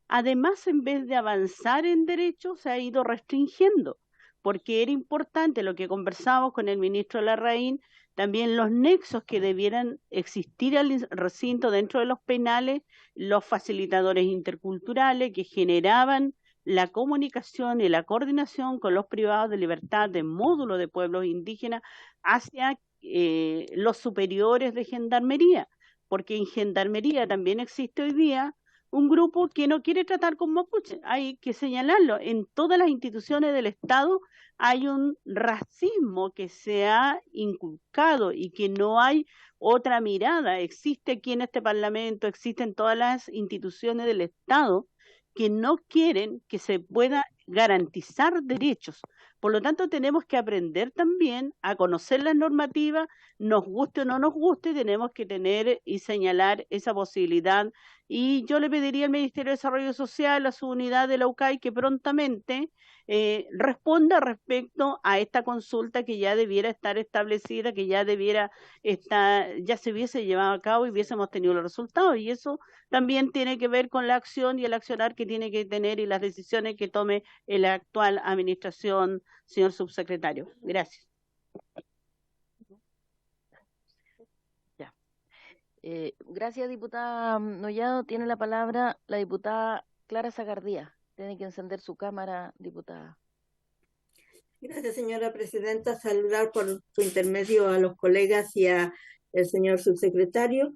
Speaker 6: Además, en vez de avanzar en derechos, se ha ido restringiendo, porque era importante lo que conversamos con el ministro Larraín, también los nexos que debieran existir al recinto dentro de los penales, los facilitadores interculturales que generaban la comunicación y la coordinación con los privados de libertad de módulos de pueblos indígenas hacia los superiores de gendarmería, porque en gendarmería también existe hoy día un grupo que no quiere tratar con mapuche. Hay que señalarlo, en todas las instituciones del Estado hay un racismo que se ha inculcado y que no hay otra mirada. Existe aquí en este Parlamento, existen todas las instituciones del Estado que no quieren que se pueda garantizar derechos. Por lo tanto, tenemos que aprender también a conocer las normativas, nos guste o no nos guste, tenemos que tener y señalar esa posibilidad. Y yo le pediría al Ministerio de Desarrollo Social, a su unidad de la UCAI, que prontamente responda respecto a esta consulta que ya debiera estar establecida, que ya debiera estar, ya se hubiese llevado a cabo y hubiésemos tenido los resultados. Y eso también tiene que ver con la acción y el accionar que tiene que tener y las decisiones que tome la actual administración, señor subsecretario. Gracias.
Speaker 1: Gracias, diputada Nollado. Tiene la palabra la diputada Clara Zagardía. Tiene que encender su cámara, diputada.
Speaker 7: Gracias, señora presidenta. Saludar por su intermedio a los colegas y a el señor subsecretario.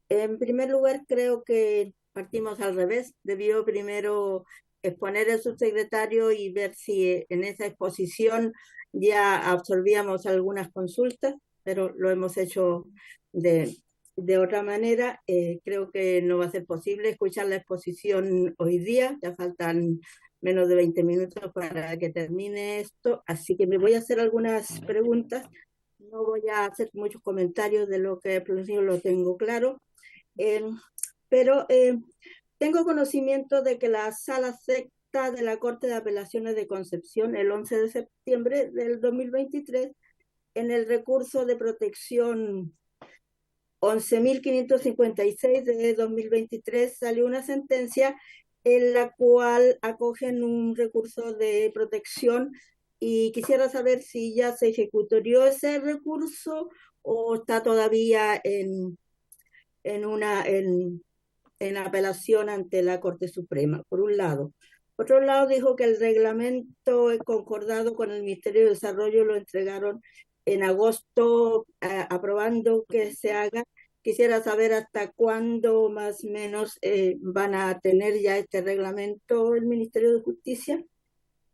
Speaker 7: En primer lugar, creo que partimos al revés. Debió primero exponer el subsecretario y ver si en esa exposición ya absorbíamos algunas consultas, pero lo hemos hecho de de otra manera, creo que no va a ser posible escuchar la exposición hoy día. Ya faltan menos de 20 minutos para que termine esto, así que me voy a hacer algunas preguntas. No voy a hacer muchos comentarios de lo que he producido, lo tengo claro, eh, pero tengo conocimiento de que la Sala Sexta de la Corte de Apelaciones de Concepción, el 11 de septiembre del 2023, en el recurso de protección 11.556 de 2023, salió una sentencia en la cual acogen un recurso de protección y quisiera saber si ya se ejecutorió ese recurso o está todavía en apelación ante la Corte Suprema, por un lado. Por otro lado, dijo que el reglamento concordado con el Ministerio de Desarrollo lo entregaron en agosto, aprobando que se haga. Quisiera saber hasta cuándo más o menos van a tener ya este reglamento el Ministerio de Justicia.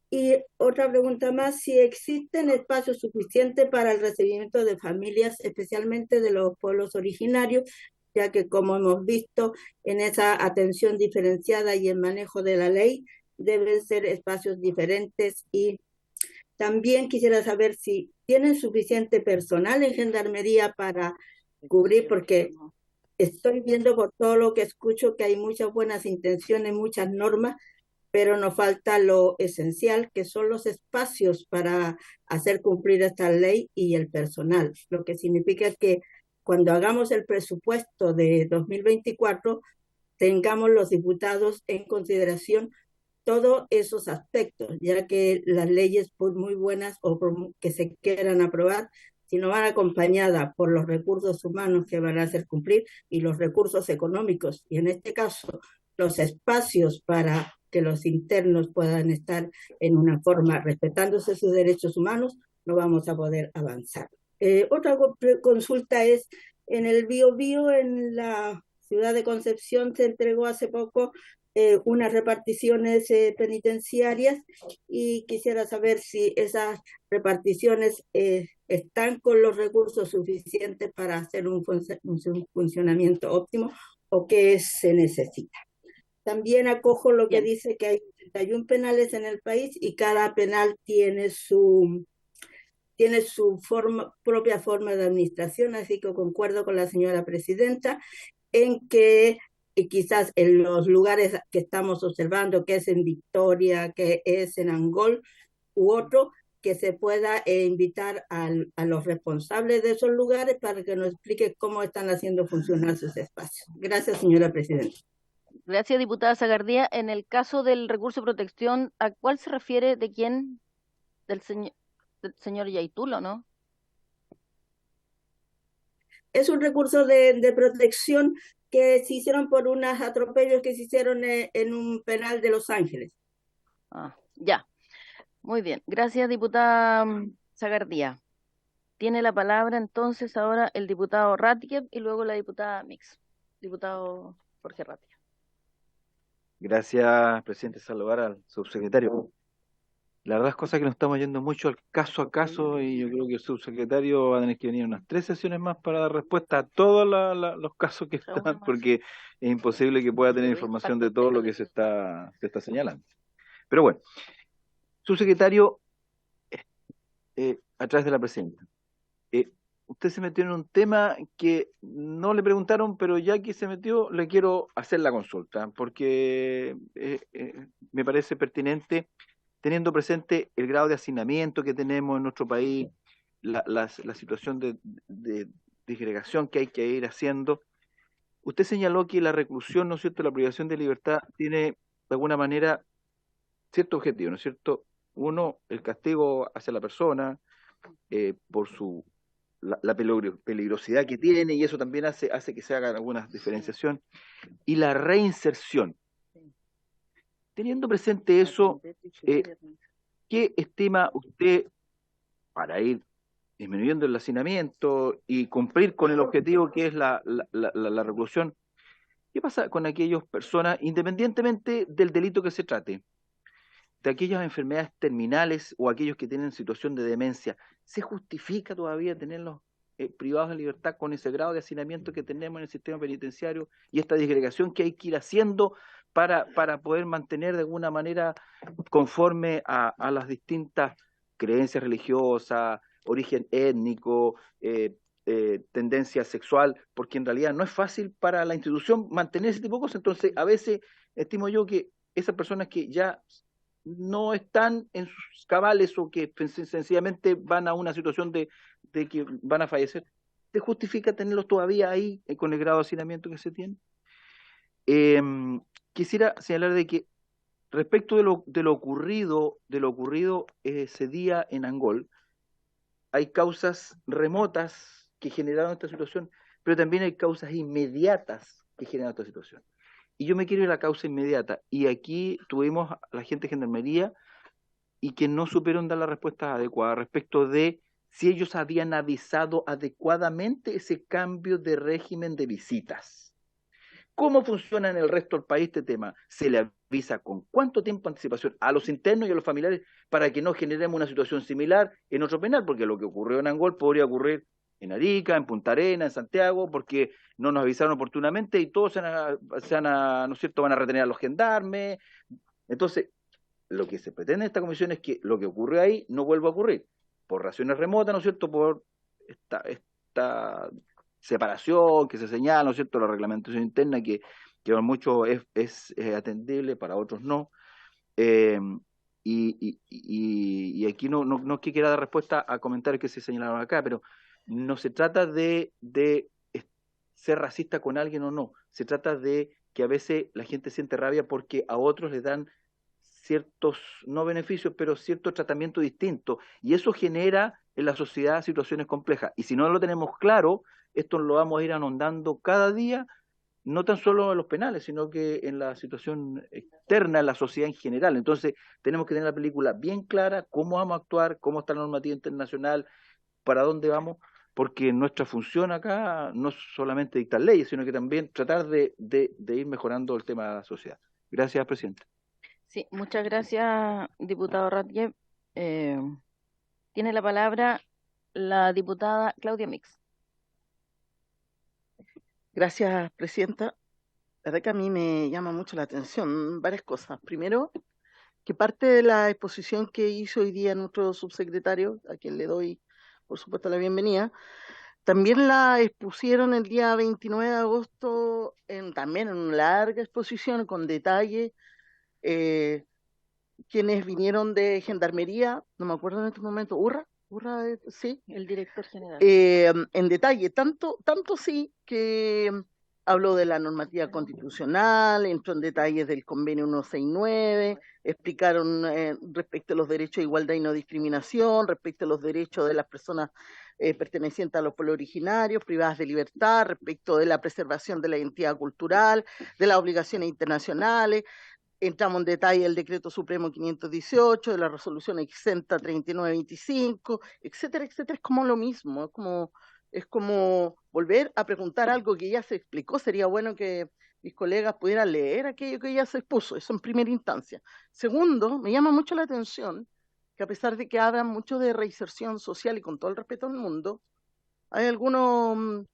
Speaker 7: Y otra pregunta más, si existen espacios suficientes para el recibimiento de familias, especialmente de los pueblos originarios, ya que como hemos visto en esa atención diferenciada y el manejo de la ley, deben ser espacios diferentes. Y también quisiera saber si tienen suficiente personal en Gendarmería para cubrir, porque estoy viendo por todo lo que escucho que hay muchas buenas intenciones, muchas normas, pero nos falta lo esencial, que son los espacios para hacer cumplir esta ley y el personal, lo que significa que cuando hagamos el presupuesto de 2024, tengamos los diputados en consideración todos esos aspectos, ya que las leyes, por muy buenas o por que se quieran aprobar, si no van acompañadas por los recursos humanos que van a hacer cumplir y los recursos económicos, y en este caso los espacios para que los internos puedan estar en una forma respetándose sus derechos humanos, no vamos a poder avanzar. Otra consulta es, en el Biobío, en la ciudad de Concepción, se entregó hace poco unas reparticiones penitenciarias y quisiera saber si esas reparticiones están con los recursos suficientes para hacer un funcionamiento óptimo o qué se necesita. También acojo lo que dice que hay 31 penales en el país y cada penal tiene su propia forma de administración, así que concuerdo con la señora presidenta en que quizás en los lugares que estamos observando, que es en Victoria, que es en Angol u otro, que se pueda invitar a los responsables de esos lugares para que nos explique cómo están haciendo funcionar sus espacios. Gracias, señora presidenta.
Speaker 1: Gracias, diputada Zagardía. En el caso del recurso de protección, ¿a cuál se refiere? ¿De quién? Del señor Yaitulo, ¿no?
Speaker 7: Es un recurso de protección que se hicieron por unos atropellos que se hicieron en un penal de Los Ángeles.
Speaker 1: Ya. Muy bien. Gracias, diputada Zagardía. Tiene la palabra entonces ahora el diputado Ratke y luego la diputada Mix. Diputado Jorge Ratke.
Speaker 8: Gracias, presidente. Saludar al subsecretario. La verdad es cosa que nos estamos yendo mucho al caso a caso y yo creo que el subsecretario va a tener que venir unas 3 sesiones más para dar respuesta a todos los casos que están, porque es imposible que pueda tener información de todo lo que se está señalando. Pero bueno, subsecretario, a través de la presidenta, usted se metió en un tema que no le preguntaron, pero ya que se metió, le quiero hacer la consulta, porque me parece pertinente, teniendo presente el grado de hacinamiento que tenemos en nuestro país, la situación de disgregación que hay que ir haciendo. Usted señaló que la reclusión, ¿no es cierto?, la privación de libertad tiene, de alguna manera, cierto objetivo, ¿no es cierto? Uno, el castigo hacia la persona, por la peligrosidad que tiene, y eso también hace que se haga alguna diferenciación, y la reinserción. Teniendo presente eso, ¿qué estima usted para ir disminuyendo el hacinamiento y cumplir con el objetivo que es la reclusión? ¿Qué pasa con aquellas personas, independientemente del delito que se trate, de aquellas enfermedades terminales o aquellos que tienen situación de demencia? ¿Se justifica todavía tenerlos privados de libertad con ese grado de hacinamiento que tenemos en el sistema penitenciario y esta disgregación que hay que ir haciendo para poder mantener de alguna manera conforme a las distintas creencias religiosas, origen étnico, tendencia sexual, porque en realidad no es fácil para la institución mantener ese tipo de cosas. Entonces, a veces estimo yo que esas personas que ya no están en sus cabales o que sencillamente van a una situación de que van a fallecer, ¿te justifica tenerlos todavía ahí con el grado de hacinamiento que se tiene? Quisiera señalar de que respecto de lo ocurrido ese día en Angol, hay causas remotas que generaron esta situación, pero también hay causas inmediatas que generaron esta situación. Y yo me quiero ir a la causa inmediata. Y aquí tuvimos a la gente de Gendarmería y que no supieron dar la respuesta adecuada respecto de si ellos habían avisado adecuadamente ese cambio de régimen de visitas. ¿Cómo funciona en el resto del país este tema? ¿Se le avisa con cuánto tiempo de anticipación a los internos y a los familiares para que no generemos una situación similar en otro penal? Porque lo que ocurrió en Angol podría ocurrir en Arica, en Punta Arenas, en Santiago, porque no nos avisaron oportunamente y todos ¿no es cierto?, van a retener a los gendarmes. Entonces, lo que se pretende en esta comisión es que lo que ocurrió ahí no vuelva a ocurrir, por razones remotas, ¿no es cierto?, por esta separación que se señala, ¿no es cierto?, la reglamentación interna que para muchos es atendible, para otros no. Y aquí no es que quiera dar respuesta a comentarios que se señalaron acá, pero no se trata de ser racista con alguien o no, se trata de que a veces la gente siente rabia porque a otros les dan ciertos, no beneficios, pero cierto tratamiento distinto, y eso genera en la sociedad situaciones complejas, y si no lo tenemos claro, esto lo vamos a ir anondando cada día, no tan solo en los penales, sino que en la situación externa, en la sociedad en general. Entonces, tenemos que tener la película bien clara, cómo vamos a actuar, cómo está la normativa internacional, para dónde vamos, porque nuestra función acá no es solamente dictar leyes, sino que también tratar de ir mejorando el tema de la sociedad. Gracias, presidente.
Speaker 1: Sí, muchas gracias, diputado Ratjev. Tiene la palabra la diputada Claudia Mix.
Speaker 9: Gracias, presidenta. La verdad que a mí me llama mucho la atención varias cosas. Primero, que parte de la exposición que hizo hoy día nuestro subsecretario, a quien le doy, por supuesto, la bienvenida, también la expusieron el día 29 de agosto, también en una larga exposición con detalle, quienes vinieron de Gendarmería, no me acuerdo en este momento, Urra, sí,
Speaker 1: El director general.
Speaker 9: en detalle, tanto sí que habló de la normativa constitucional, entró en detalles del convenio 169, explicaron respecto a los derechos de igualdad y no discriminación, respecto a los derechos de las personas pertenecientes a los pueblos originarios, privadas de libertad, respecto de la preservación de la identidad cultural, de las obligaciones internacionales. Entramos en detalle del decreto supremo 518, de la resolución exenta 3925, etcétera, etcétera. Es como lo mismo, es como volver a preguntar algo que ya se explicó. Sería bueno que mis colegas pudieran leer aquello que ya se expuso, eso en primera instancia. Segundo, me llama mucho la atención que a pesar de que hablan mucho de reinserción social y con todo el respeto del mundo, hay algunos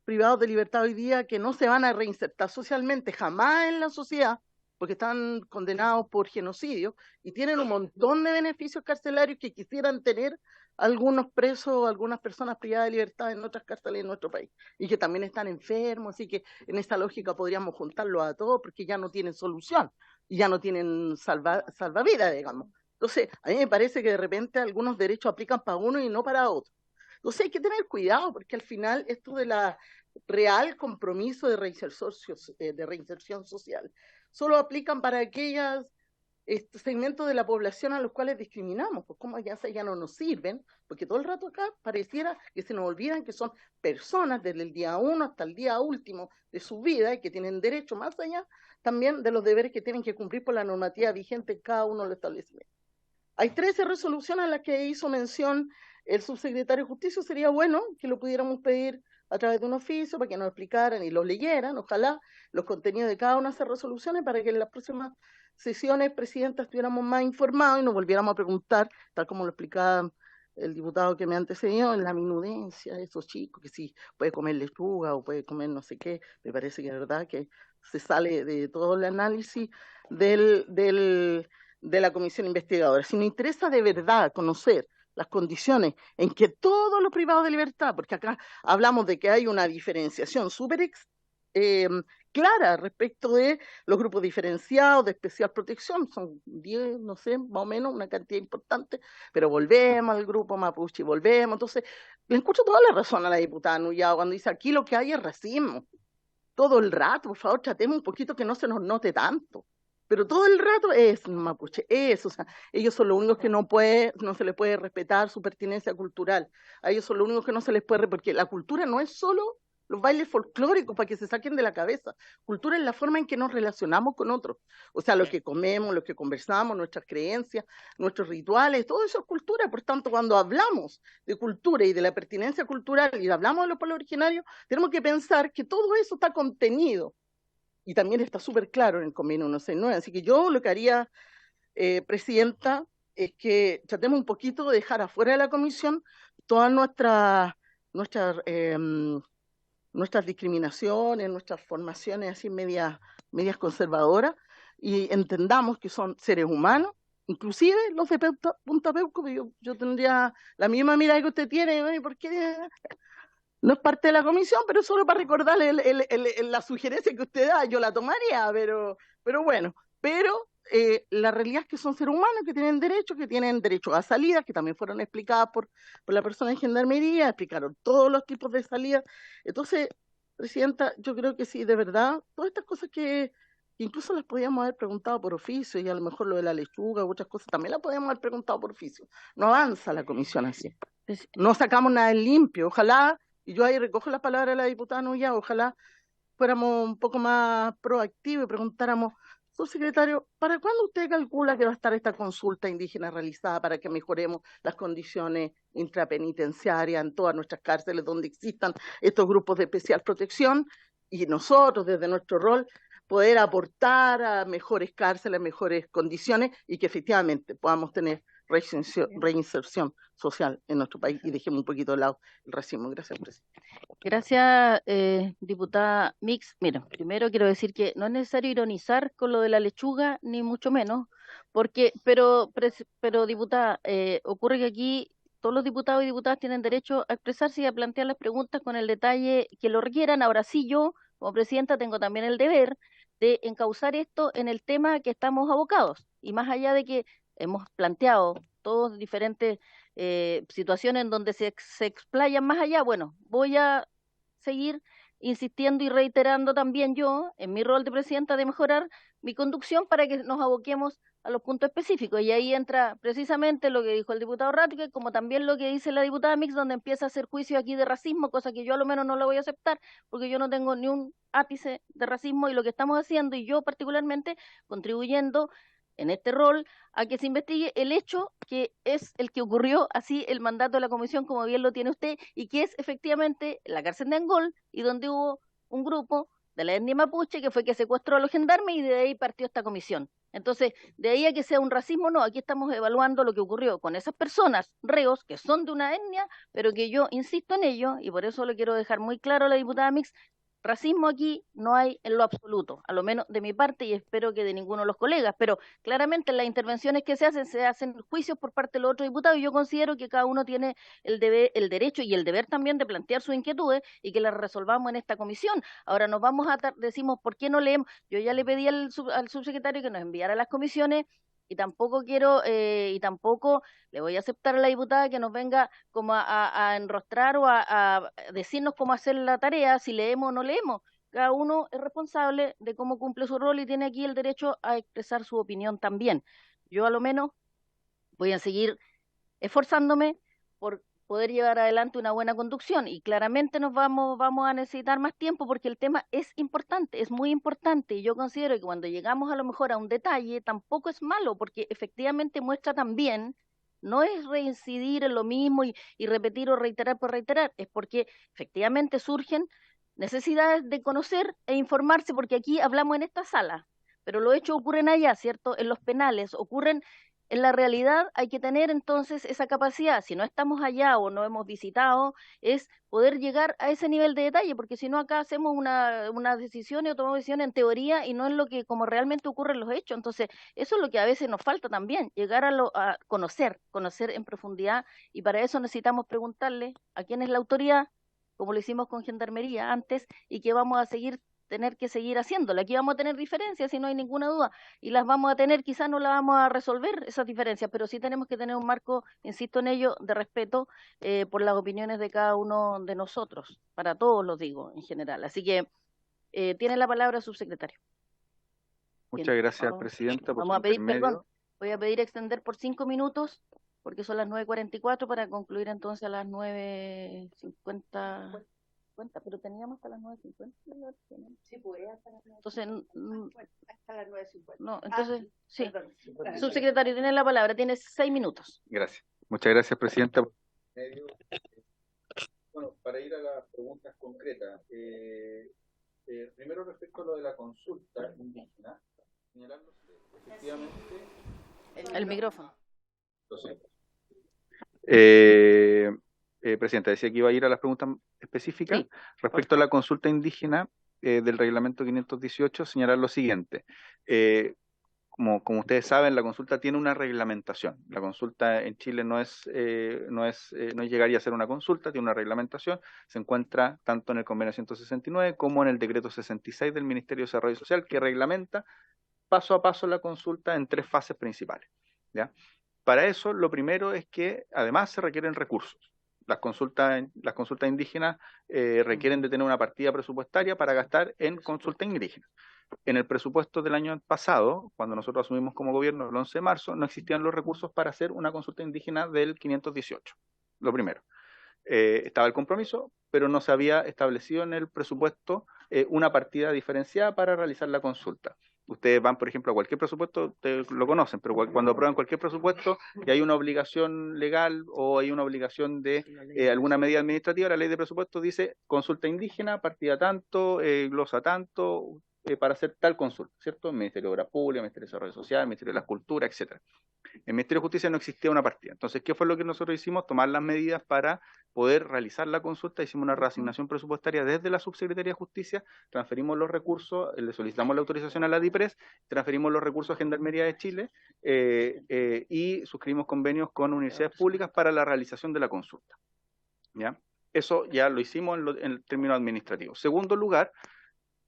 Speaker 9: privados de libertad hoy día que no se van a reinsertar socialmente jamás en la sociedad, porque están condenados por genocidio y tienen un montón de beneficios carcelarios que quisieran tener algunos presos o algunas personas privadas de libertad en otras cárceles en nuestro país, y que también están enfermos, así que en esta lógica podríamos juntarlos a todos porque ya no tienen solución y ya no tienen salvavidas, digamos. Entonces, a mí me parece que de repente algunos derechos aplican para uno y no para otro. Entonces hay que tener cuidado porque al final esto de la real compromiso de reinserción social solo aplican para aquellos segmentos de la población a los cuales discriminamos, pues como ya no nos sirven, porque todo el rato acá pareciera que se nos olvidan que son personas desde el día 1 hasta el día último de su vida y que tienen derecho más allá también de los deberes que tienen que cumplir por la normativa vigente en cada uno de los establecimientos. Hay 13 resoluciones a las que hizo mención el subsecretario de Justicia. Sería bueno que lo pudiéramos pedir a través de un oficio para que nos explicaran y los leyeran, ojalá, los contenidos de cada una de esas resoluciones para que en las próximas sesiones, presidenta, estuviéramos más informados y nos volviéramos a preguntar, tal como lo explicaba el diputado que me antecedió, en la minudencia, esos chicos, que si puede comer lechuga o puede comer no sé qué, me parece que de verdad que se sale de todo el análisis de la comisión investigadora. Si nos interesa de verdad conocer las condiciones en que todos los privados de libertad, porque acá hablamos de que hay una diferenciación súper clara respecto de los grupos diferenciados de especial protección, son 10, no sé, más o menos, una cantidad importante, pero volvemos al grupo mapuche, volvemos, entonces, le escucho toda la razón a la diputada Nullado cuando dice aquí lo que hay es racismo, todo el rato, por favor, tratemos un poquito que no se nos note tanto. Pero todo el rato es mapuche, o sea, ellos son los únicos que no se les puede respetar su pertinencia cultural, a ellos son los únicos que no se les puede, porque la cultura no es solo los bailes folclóricos para que se saquen de la cabeza, cultura es la forma en que nos relacionamos con otros, o sea, lo que comemos, lo que conversamos, nuestras creencias, nuestros rituales, todo eso es cultura, por tanto, cuando hablamos de cultura y de la pertinencia cultural y hablamos de los pueblos originarios, tenemos que pensar que todo eso está contenido y también está súper claro en el convenio 169. Así que yo lo que haría, Presidenta, es que tratemos un poquito de dejar afuera de la comisión todas nuestras discriminaciones, nuestras formaciones así medias conservadoras, y entendamos que son seres humanos, inclusive los de Punta Peuco, que yo tendría la misma mirada que usted tiene, ¿por qué? No es parte de la comisión, pero solo para recordarle la sugerencia que usted da, yo la tomaría, pero bueno, la realidad es que son seres humanos que tienen derecho a salidas, que también fueron explicadas por la persona de Gendarmería, explicaron todos los tipos de salidas. Entonces, Presidenta, yo creo que sí, de verdad, todas estas cosas que incluso las podíamos haber preguntado por oficio, y a lo mejor lo de la lechuga u otras cosas también las podíamos haber preguntado por oficio. No avanza la comisión así. No sacamos nada en limpio, ojalá. Y yo ahí recojo la palabra de la diputada Nullado, ojalá fuéramos un poco más proactivos y preguntáramos, subsecretario, ¿para cuándo usted calcula que va a estar esta consulta indígena realizada para que mejoremos las condiciones intrapenitenciarias en todas nuestras cárceles donde existan estos grupos de especial protección? Y nosotros, desde nuestro rol, poder aportar a mejores cárceles, mejores condiciones y que efectivamente podamos tener reinserción social en nuestro país y dejemos un poquito de lado el racismo. Gracias, presidente.
Speaker 1: Gracias, diputada Mix. Mira, primero quiero decir que no es necesario ironizar con lo de la lechuga, ni mucho menos, pero diputada, ocurre que aquí todos los diputados y diputadas tienen derecho a expresarse y a plantear las preguntas con el detalle que lo requieran. Ahora sí, yo, como presidenta, tengo también el deber de encauzar esto en el tema que estamos abocados. Y más allá de que hemos planteado todos diferentes situaciones en donde se explayan más allá, bueno, voy a seguir insistiendo y reiterando también yo, en mi rol de presidenta, de mejorar mi conducción para que nos aboquemos a los puntos específicos. Y ahí entra precisamente lo que dijo el diputado Ratke, como también lo que dice la diputada Mix, donde empieza a hacer juicio aquí de racismo, cosa que yo a lo menos no la voy a aceptar, porque yo no tengo ni un ápice de racismo, y lo que estamos haciendo, y yo particularmente, contribuyendo en este rol a que se investigue el hecho que es el que ocurrió, así el mandato de la comisión, como bien lo tiene usted, y que es efectivamente la cárcel de Angol, y donde hubo un grupo de la etnia mapuche que fue que secuestró a los gendarmes, y de ahí partió esta comisión. Entonces, de ahí a que sea un racismo, no, aquí estamos evaluando lo que ocurrió con esas personas, reos, que son de una etnia, pero que yo insisto en ello, y por eso le quiero dejar muy claro a la diputada Mix, racismo aquí no hay en lo absoluto, a lo menos de mi parte, y espero que de ninguno de los colegas, pero claramente en las intervenciones que se hacen juicios por parte de los otros diputados, y yo considero que cada uno tiene el derecho y el deber también de plantear sus inquietudes y que las resolvamos en esta comisión. Ahora nos vamos decimos, ¿por qué no leemos? Yo ya le pedí al subsecretario que nos enviara a las comisiones, y tampoco le voy a aceptar a la diputada que nos venga como a enrostrar o a decirnos cómo hacer la tarea, si leemos o no leemos. Cada uno es responsable de cómo cumple su rol y tiene aquí el derecho a expresar su opinión también. Yo a lo menos voy a seguir esforzándome por poder llevar adelante una buena conducción, y claramente vamos a necesitar más tiempo porque el tema es importante, es muy importante, y yo considero que cuando llegamos a lo mejor a un detalle tampoco es malo, porque efectivamente muestra también, no es reincidir en lo mismo y repetir o reiterar por reiterar, es porque efectivamente surgen necesidades de conocer e informarse, porque aquí hablamos en esta sala, pero los hechos ocurren allá, ¿cierto? En los penales ocurren en la realidad hay que tener entonces esa capacidad, si no estamos allá o no hemos visitado, es poder llegar a ese nivel de detalle, porque si no acá hacemos una decisión o tomamos decisiones en teoría y no es lo que como realmente ocurre en los hechos. Entonces, eso es lo que a veces nos falta también, llegar a conocer en profundidad, y para eso necesitamos preguntarle a quién es la autoridad, como lo hicimos con Gendarmería antes, y que vamos a tener que seguir haciéndolo. Aquí vamos a tener diferencias, si no hay ninguna duda, y las vamos a tener, quizás no las vamos a resolver esas diferencias, pero sí tenemos que tener un marco, insisto en ello, de respeto por las opiniones de cada uno de nosotros, para todos los digo en general. Así que tiene la palabra el subsecretario.
Speaker 5: Muchas
Speaker 1: Bien,
Speaker 5: gracias, Presidenta, por
Speaker 1: vamos
Speaker 5: su
Speaker 1: a pedir, perdón,
Speaker 5: intermedio.
Speaker 1: voy a pedir extender por 5 minutos, porque son las 9:44 para concluir entonces a las 9:50. Pero teníamos hasta las 9:50.
Speaker 2: Sí, pues, hasta las 9:50.
Speaker 1: Entonces,
Speaker 2: hasta las 9:50.
Speaker 1: no, entonces, sí.
Speaker 2: Perdón.
Speaker 1: Subsecretario, tiene la palabra, tiene 6 minutos.
Speaker 5: Gracias. Muchas gracias, Presidenta. Bueno, para ir a las preguntas concretas, primero respecto a lo de la consulta indígena, señalarlo efectivamente.
Speaker 1: El micrófono.
Speaker 5: Presidenta, decía que iba a ir a las preguntas específicas.
Speaker 1: Sí.
Speaker 5: Respecto a la consulta indígena del reglamento 518, señalar lo siguiente. Como ustedes saben, la consulta tiene una reglamentación. La consulta en Chile no es llegar y hacer una consulta, tiene una reglamentación. Se encuentra tanto en el convenio 169 como en el decreto 66 del Ministerio de Desarrollo Social, que reglamenta paso a paso la consulta en 3 fases principales, ¿ya? Para eso, lo primero es que además se requieren recursos. Las consultas indígenas requieren de tener una partida presupuestaria para gastar en consulta indígena. En el presupuesto del año pasado, cuando nosotros asumimos como gobierno el 11 de marzo, no existían los recursos para hacer una consulta indígena del 518. Lo primero. Estaba el compromiso, pero no se había establecido en el presupuesto una partida diferenciada para realizar la consulta. Ustedes van, por ejemplo, a cualquier presupuesto, ustedes lo conocen, pero cuando aprueban cualquier presupuesto y hay una obligación legal o hay una obligación de alguna medida administrativa, la ley de presupuesto dice consulta indígena, partida tanto, glosa tanto, para hacer tal consulta, ¿cierto? El Ministerio de Obras Públicas, el Ministerio de Desarrollo Social, el Ministerio de la Cultura, etc. En el Ministerio de Justicia no existía una partida. Entonces, ¿qué fue lo que nosotros hicimos? Tomar las medidas para poder realizar la consulta. Hicimos una reasignación presupuestaria desde la Subsecretaría de Justicia, transferimos los recursos, le solicitamos la autorización a la DIPRES, transferimos los recursos a Gendarmería de Chile y suscribimos convenios con universidades públicas para la realización de la consulta, ¿ya? Eso ya lo hicimos en el término administrativo. Segundo lugar,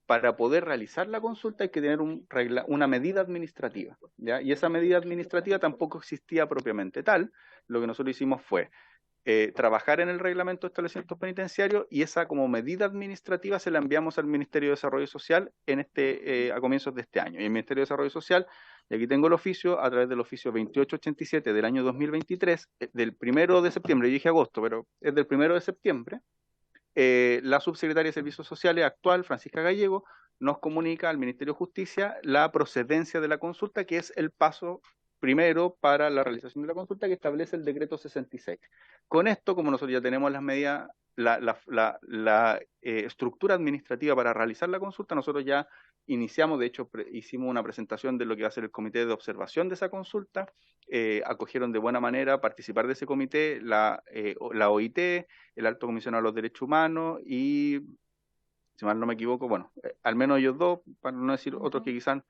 Speaker 5: para poder realizar la consulta hay que tener una medida administrativa, ¿ya? Y esa medida administrativa tampoco existía propiamente tal. Lo que nosotros hicimos fue trabajar en el reglamento de establecimientos penitenciarios y esa como medida administrativa se la enviamos al Ministerio de Desarrollo Social a comienzos de este año. Y el Ministerio de Desarrollo Social, y aquí tengo el oficio, a través del oficio 2887 del año 2023, del 1 de septiembre, yo dije agosto, pero es del 1 de septiembre, la subsecretaria de Servicios Sociales actual, Francisca Gallego, nos comunica al Ministerio de Justicia la procedencia de la consulta, que es el paso primero para la realización de la consulta que establece el decreto 66. Con esto, como nosotros ya tenemos las medidas, la estructura administrativa para realizar la consulta, nosotros ya iniciamos, de hecho, hicimos una presentación de lo que va a ser el comité de observación de esa consulta, acogieron de buena manera participar de ese comité la OIT, el Alto Comisionado de los Derechos Humanos y, si mal no me equivoco, bueno, al menos ellos dos, para no decir otros que quizás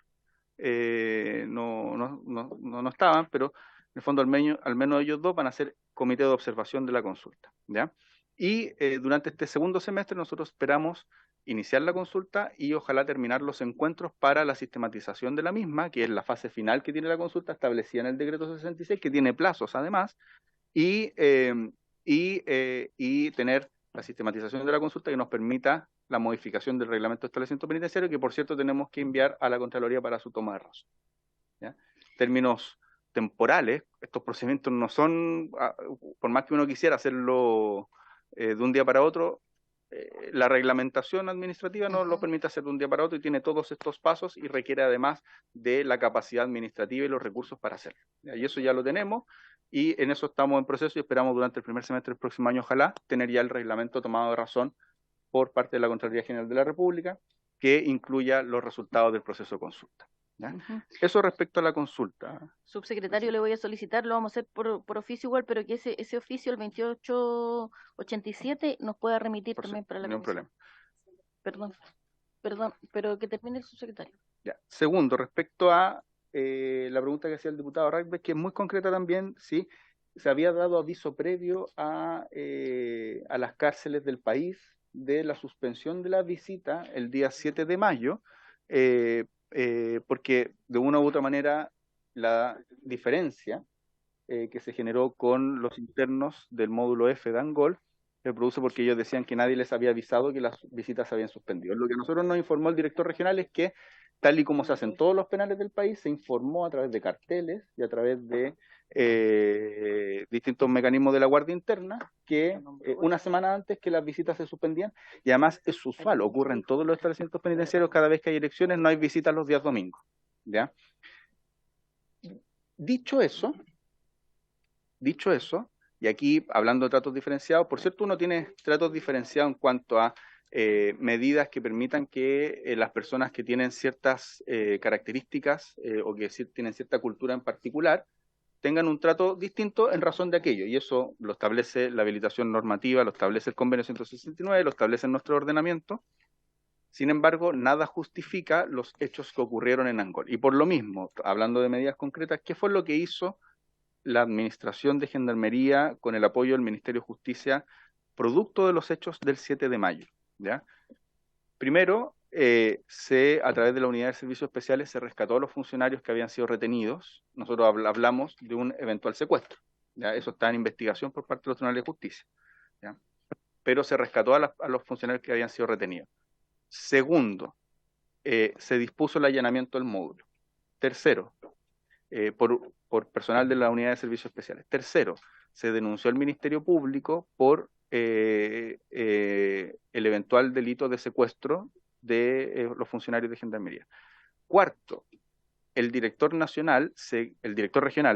Speaker 5: no estaban, pero en el fondo al menos ellos dos van a ser comité de observación de la consulta, ¿ya? Y durante este segundo semestre nosotros esperamos iniciar la consulta y ojalá terminar los encuentros para la sistematización de la misma, que es la fase final que tiene la consulta establecida en el decreto 66, que tiene plazos además, y tener la sistematización de la consulta que nos permita la modificación del reglamento de establecimiento penitenciario, que por cierto tenemos que enviar a la Contraloría para su toma de razón, ¿ya? Términos temporales, estos procedimientos no son, por más que uno quisiera hacerlo de un día para otro, la reglamentación administrativa no lo permite hacer de un día para otro y tiene todos estos pasos y requiere además de la capacidad administrativa y los recursos para hacerlo, ¿ya? Y eso ya lo tenemos y en eso estamos en proceso y esperamos durante el primer semestre del próximo año, ojalá, tener ya el reglamento tomado de razón por parte de la Contraloría General de la República que incluya los resultados del proceso de consulta. ¿ya?
Speaker 1: Ujú.
Speaker 5: Eso respecto a la consulta.
Speaker 1: Subsecretario, le voy a solicitar, lo vamos a hacer por oficio igual, pero que ese oficio, el 2887, nos pueda remitir
Speaker 5: Por
Speaker 1: también para la
Speaker 5: ningún
Speaker 1: comisión.
Speaker 5: problema.
Speaker 1: Perdón, pero que termine el subsecretario.
Speaker 5: Ya. Segundo, respecto a la pregunta que hacía el diputado Ragbe, que es muy concreta también, sí, se había dado aviso previo a las cárceles del país de la suspensión de la visita el día 7 de mayo, porque de una u otra manera la diferencia que se generó con los internos del módulo F de Angol se produce porque ellos decían que nadie les había avisado que las visitas se habían suspendido. Lo que a nosotros nos informó el director regional es que, tal y como se hacen todos los penales del país, se informó a través de carteles y a través de distintos mecanismos de la Guardia Interna que una semana antes que las visitas se suspendían, y además es usual, ocurre en todos los establecimientos penitenciarios, cada vez que hay elecciones no hay visitas los días domingos, ¿ya? Dicho eso, y aquí hablando de tratos diferenciados, por cierto, uno tiene tratos diferenciados en cuanto a medidas que permitan que las personas que tienen ciertas características o que tienen cierta cultura en particular tengan un trato distinto en razón de aquello, y eso lo establece la habilitación normativa, lo establece el convenio 169, lo establece nuestro ordenamiento. Sin embargo, nada justifica los hechos que ocurrieron en Angol. Y por lo mismo, hablando de medidas concretas, ¿qué fue lo que hizo la Administración de Gendarmería con el apoyo del Ministerio de Justicia producto de los hechos del 7 de mayo? ¿Ya? Primero, a través de la Unidad de Servicios Especiales se rescató a los funcionarios que habían sido retenidos. Nosotros hablamos de un eventual secuestro, ¿ya? Eso está en investigación por parte de los tribunales de justicia, ¿ya? Pero se rescató a los funcionarios que habían sido retenidos. Segundo, se dispuso el allanamiento del módulo. Tercero, por personal de la Unidad de Servicios Especiales. Tercero, se denunció al Ministerio Público por el eventual delito de secuestro de los funcionarios de Gendarmería. Cuarto, el director regional,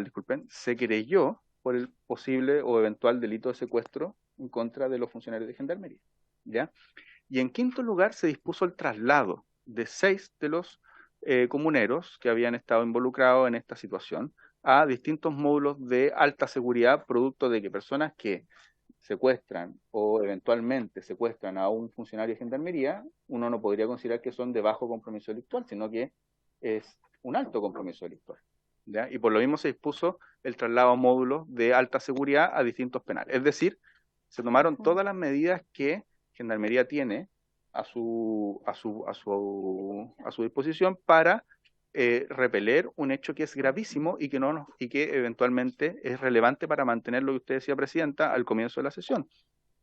Speaker 5: disculpen, se querelló por el posible o eventual delito de secuestro en contra de los funcionarios de Gendarmería, ¿ya? Y en quinto lugar, se dispuso el traslado de 6 de los comuneros que habían estado involucrados en esta situación a distintos módulos de alta seguridad, producto de que personas que secuestran o eventualmente secuestran a un funcionario de Gendarmería, uno no podría considerar que son de bajo compromiso delictual, sino que es un alto compromiso delictual, ¿ya? Y por lo mismo se dispuso el traslado a módulos de alta seguridad a distintos penales. Es decir, se tomaron todas las medidas que Gendarmería tiene a su disposición para repeler un hecho que es gravísimo y que eventualmente es relevante para mantener lo que usted decía, Presidenta, al comienzo de la sesión.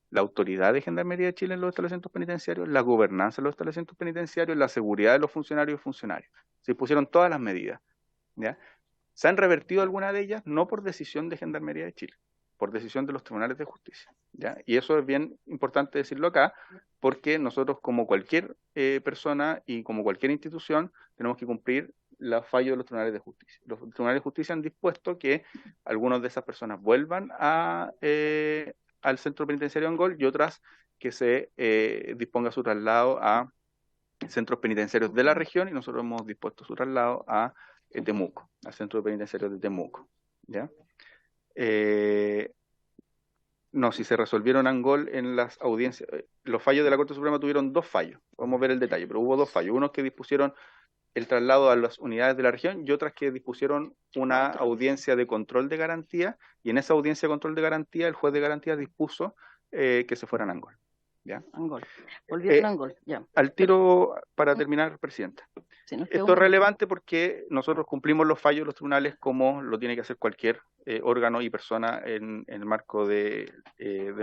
Speaker 5: La autoridad de Gendarmería de Chile en los establecimientos penitenciarios, la gobernanza de los establecimientos penitenciarios, la seguridad de los funcionarios y funcionarios. Se pusieron todas las medidas, ¿ya? ¿Se han revertido algunas de ellas? No por decisión de Gendarmería de Chile, por decisión de los tribunales de justicia, ¿ya? Y eso es bien importante decirlo acá, porque nosotros, como cualquier persona y como cualquier institución, tenemos que cumplir los fallos de los tribunales de justicia. Los tribunales de justicia han dispuesto que algunas de esas personas vuelvan al centro penitenciario Angol y otras que se disponga su traslado a centros penitenciarios de la región, y nosotros hemos dispuesto su traslado a Temuco, al centro penitenciario de Temuco, ¿ya? No, si se resolvieron Angol en las audiencias, los fallos de la Corte Suprema tuvieron 2 fallos, podemos ver el detalle, pero hubo 2 fallos, unos que dispusieron el traslado a las unidades de la región y otras que dispusieron una audiencia de control de garantía, y en esa audiencia de control de garantía el juez de garantía dispuso que se fueran a Angol, ¿ya?
Speaker 1: Angol. Volvieron a Angol, ya.
Speaker 5: Al tiro, para terminar, Presidenta. Esto es relevante porque nosotros cumplimos los fallos de los tribunales como lo tiene que hacer cualquier órgano y persona en el marco de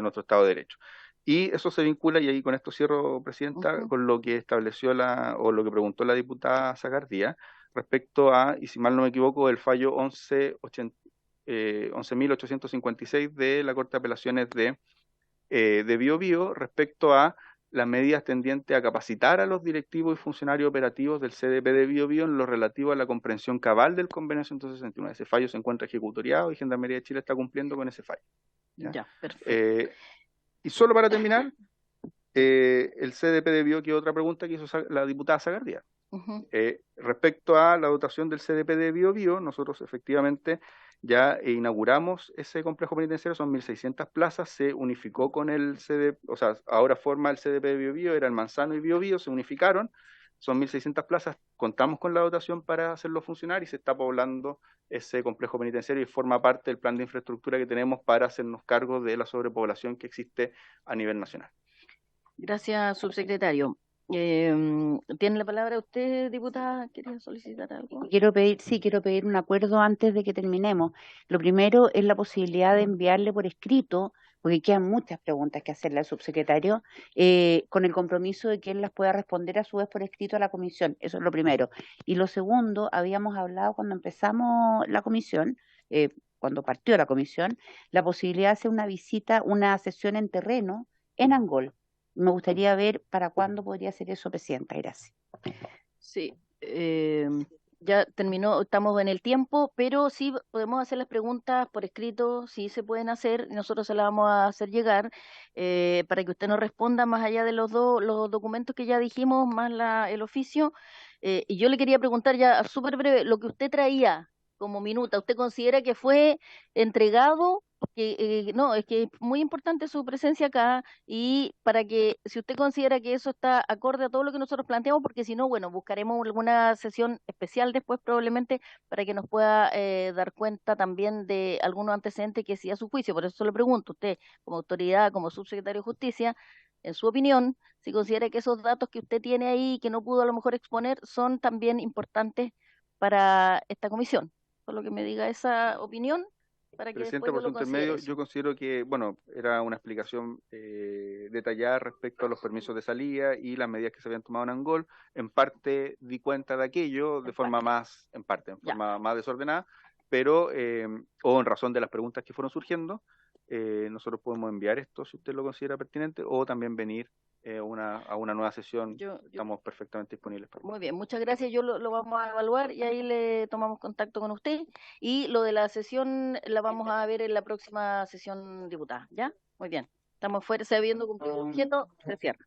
Speaker 5: nuestro Estado de Derecho. Y eso se vincula, y ahí con esto cierro, Presidenta, con lo que estableció o lo que preguntó la diputada Sagardía respecto a, y si mal no me equivoco, el fallo 11.856 de la Corte de Apelaciones de Bío Bío respecto a las medidas tendientes a capacitar a los directivos y funcionarios operativos del CDP de Bío Bío en lo relativo a la comprensión cabal del convenio 169. Ese fallo se encuentra ejecutoriado y Gendarmería de Chile está cumpliendo con ese fallo, ¿ya?
Speaker 1: Ya, perfecto.
Speaker 5: Y solo para terminar, el CDP de Bío, que otra pregunta que hizo la diputada Sagardía.
Speaker 1: Ujú.
Speaker 5: Respecto a la dotación del CDP de Biobío, nosotros efectivamente ya inauguramos ese complejo penitenciario, son 1.600 plazas, se unificó con el CDP, o sea, ahora forma el CDP de Biobío, era el Manzano y Biobío, se unificaron, son 1.600 plazas, contamos con la dotación para hacerlo funcionar y se está poblando ese complejo penitenciario y forma parte del plan de infraestructura que tenemos para hacernos cargo de la sobrepoblación que existe a nivel nacional.
Speaker 1: Gracias, subsecretario. ¿Tiene la palabra usted, diputada? ¿Quería solicitar algo?
Speaker 2: Quiero pedir un acuerdo antes de que terminemos. Lo primero es la posibilidad de enviarle por escrito, porque quedan muchas preguntas que hacerle al subsecretario, con el compromiso de que él las pueda responder a su vez por escrito a la comisión. Eso es lo primero. Y lo segundo, habíamos hablado cuando empezamos la comisión, cuando partió la comisión, la posibilidad de hacer una visita, una sesión en terreno en Angol. Me gustaría ver para cuándo podría ser eso, presidenta. Gracias.
Speaker 1: Sí, ya terminó, estamos en el tiempo, pero sí podemos hacer las preguntas por escrito, sí se pueden hacer, y nosotros se las vamos a hacer llegar para que usted nos responda más allá de los documentos que ya dijimos, más el oficio. Y yo le quería preguntar ya súper breve, lo que usted traía como minuta, ¿usted considera que fue entregado? Porque, no, es que es muy importante su presencia acá y para que, si usted considera que eso está acorde a todo lo que nosotros planteamos, porque si no, bueno, buscaremos alguna sesión especial después probablemente para que nos pueda dar cuenta también de algunos antecedentes que sí a su juicio. Por eso le pregunto, usted como autoridad, como subsecretario de Justicia, en su opinión, si considera que esos datos que usted tiene ahí, que no pudo a lo mejor exponer, son también importantes para esta comisión. Solo que me diga esa opinión para que
Speaker 5: Presidente,
Speaker 1: después yo
Speaker 5: por su
Speaker 1: lo considere
Speaker 5: intermedio,
Speaker 1: eso.
Speaker 5: yo considero que, bueno, era una explicación detallada respecto a los permisos de salida y las medidas que se habían tomado en Angol. En parte di cuenta de aquello de forma más, en
Speaker 1: Ya.
Speaker 5: forma más desordenada, pero, o en razón de las preguntas que fueron surgiendo, nosotros podemos enviar esto si usted lo considera pertinente o también venir a una nueva sesión. Estamos perfectamente disponibles para
Speaker 1: Muy bien, muchas gracias. Yo lo vamos a evaluar y ahí le tomamos contacto con usted. Y lo de la sesión la vamos a ver en la próxima sesión diputada. ¿Ya? Muy bien. Estamos fuera, se habiendo cumplido el objeto, se cierra.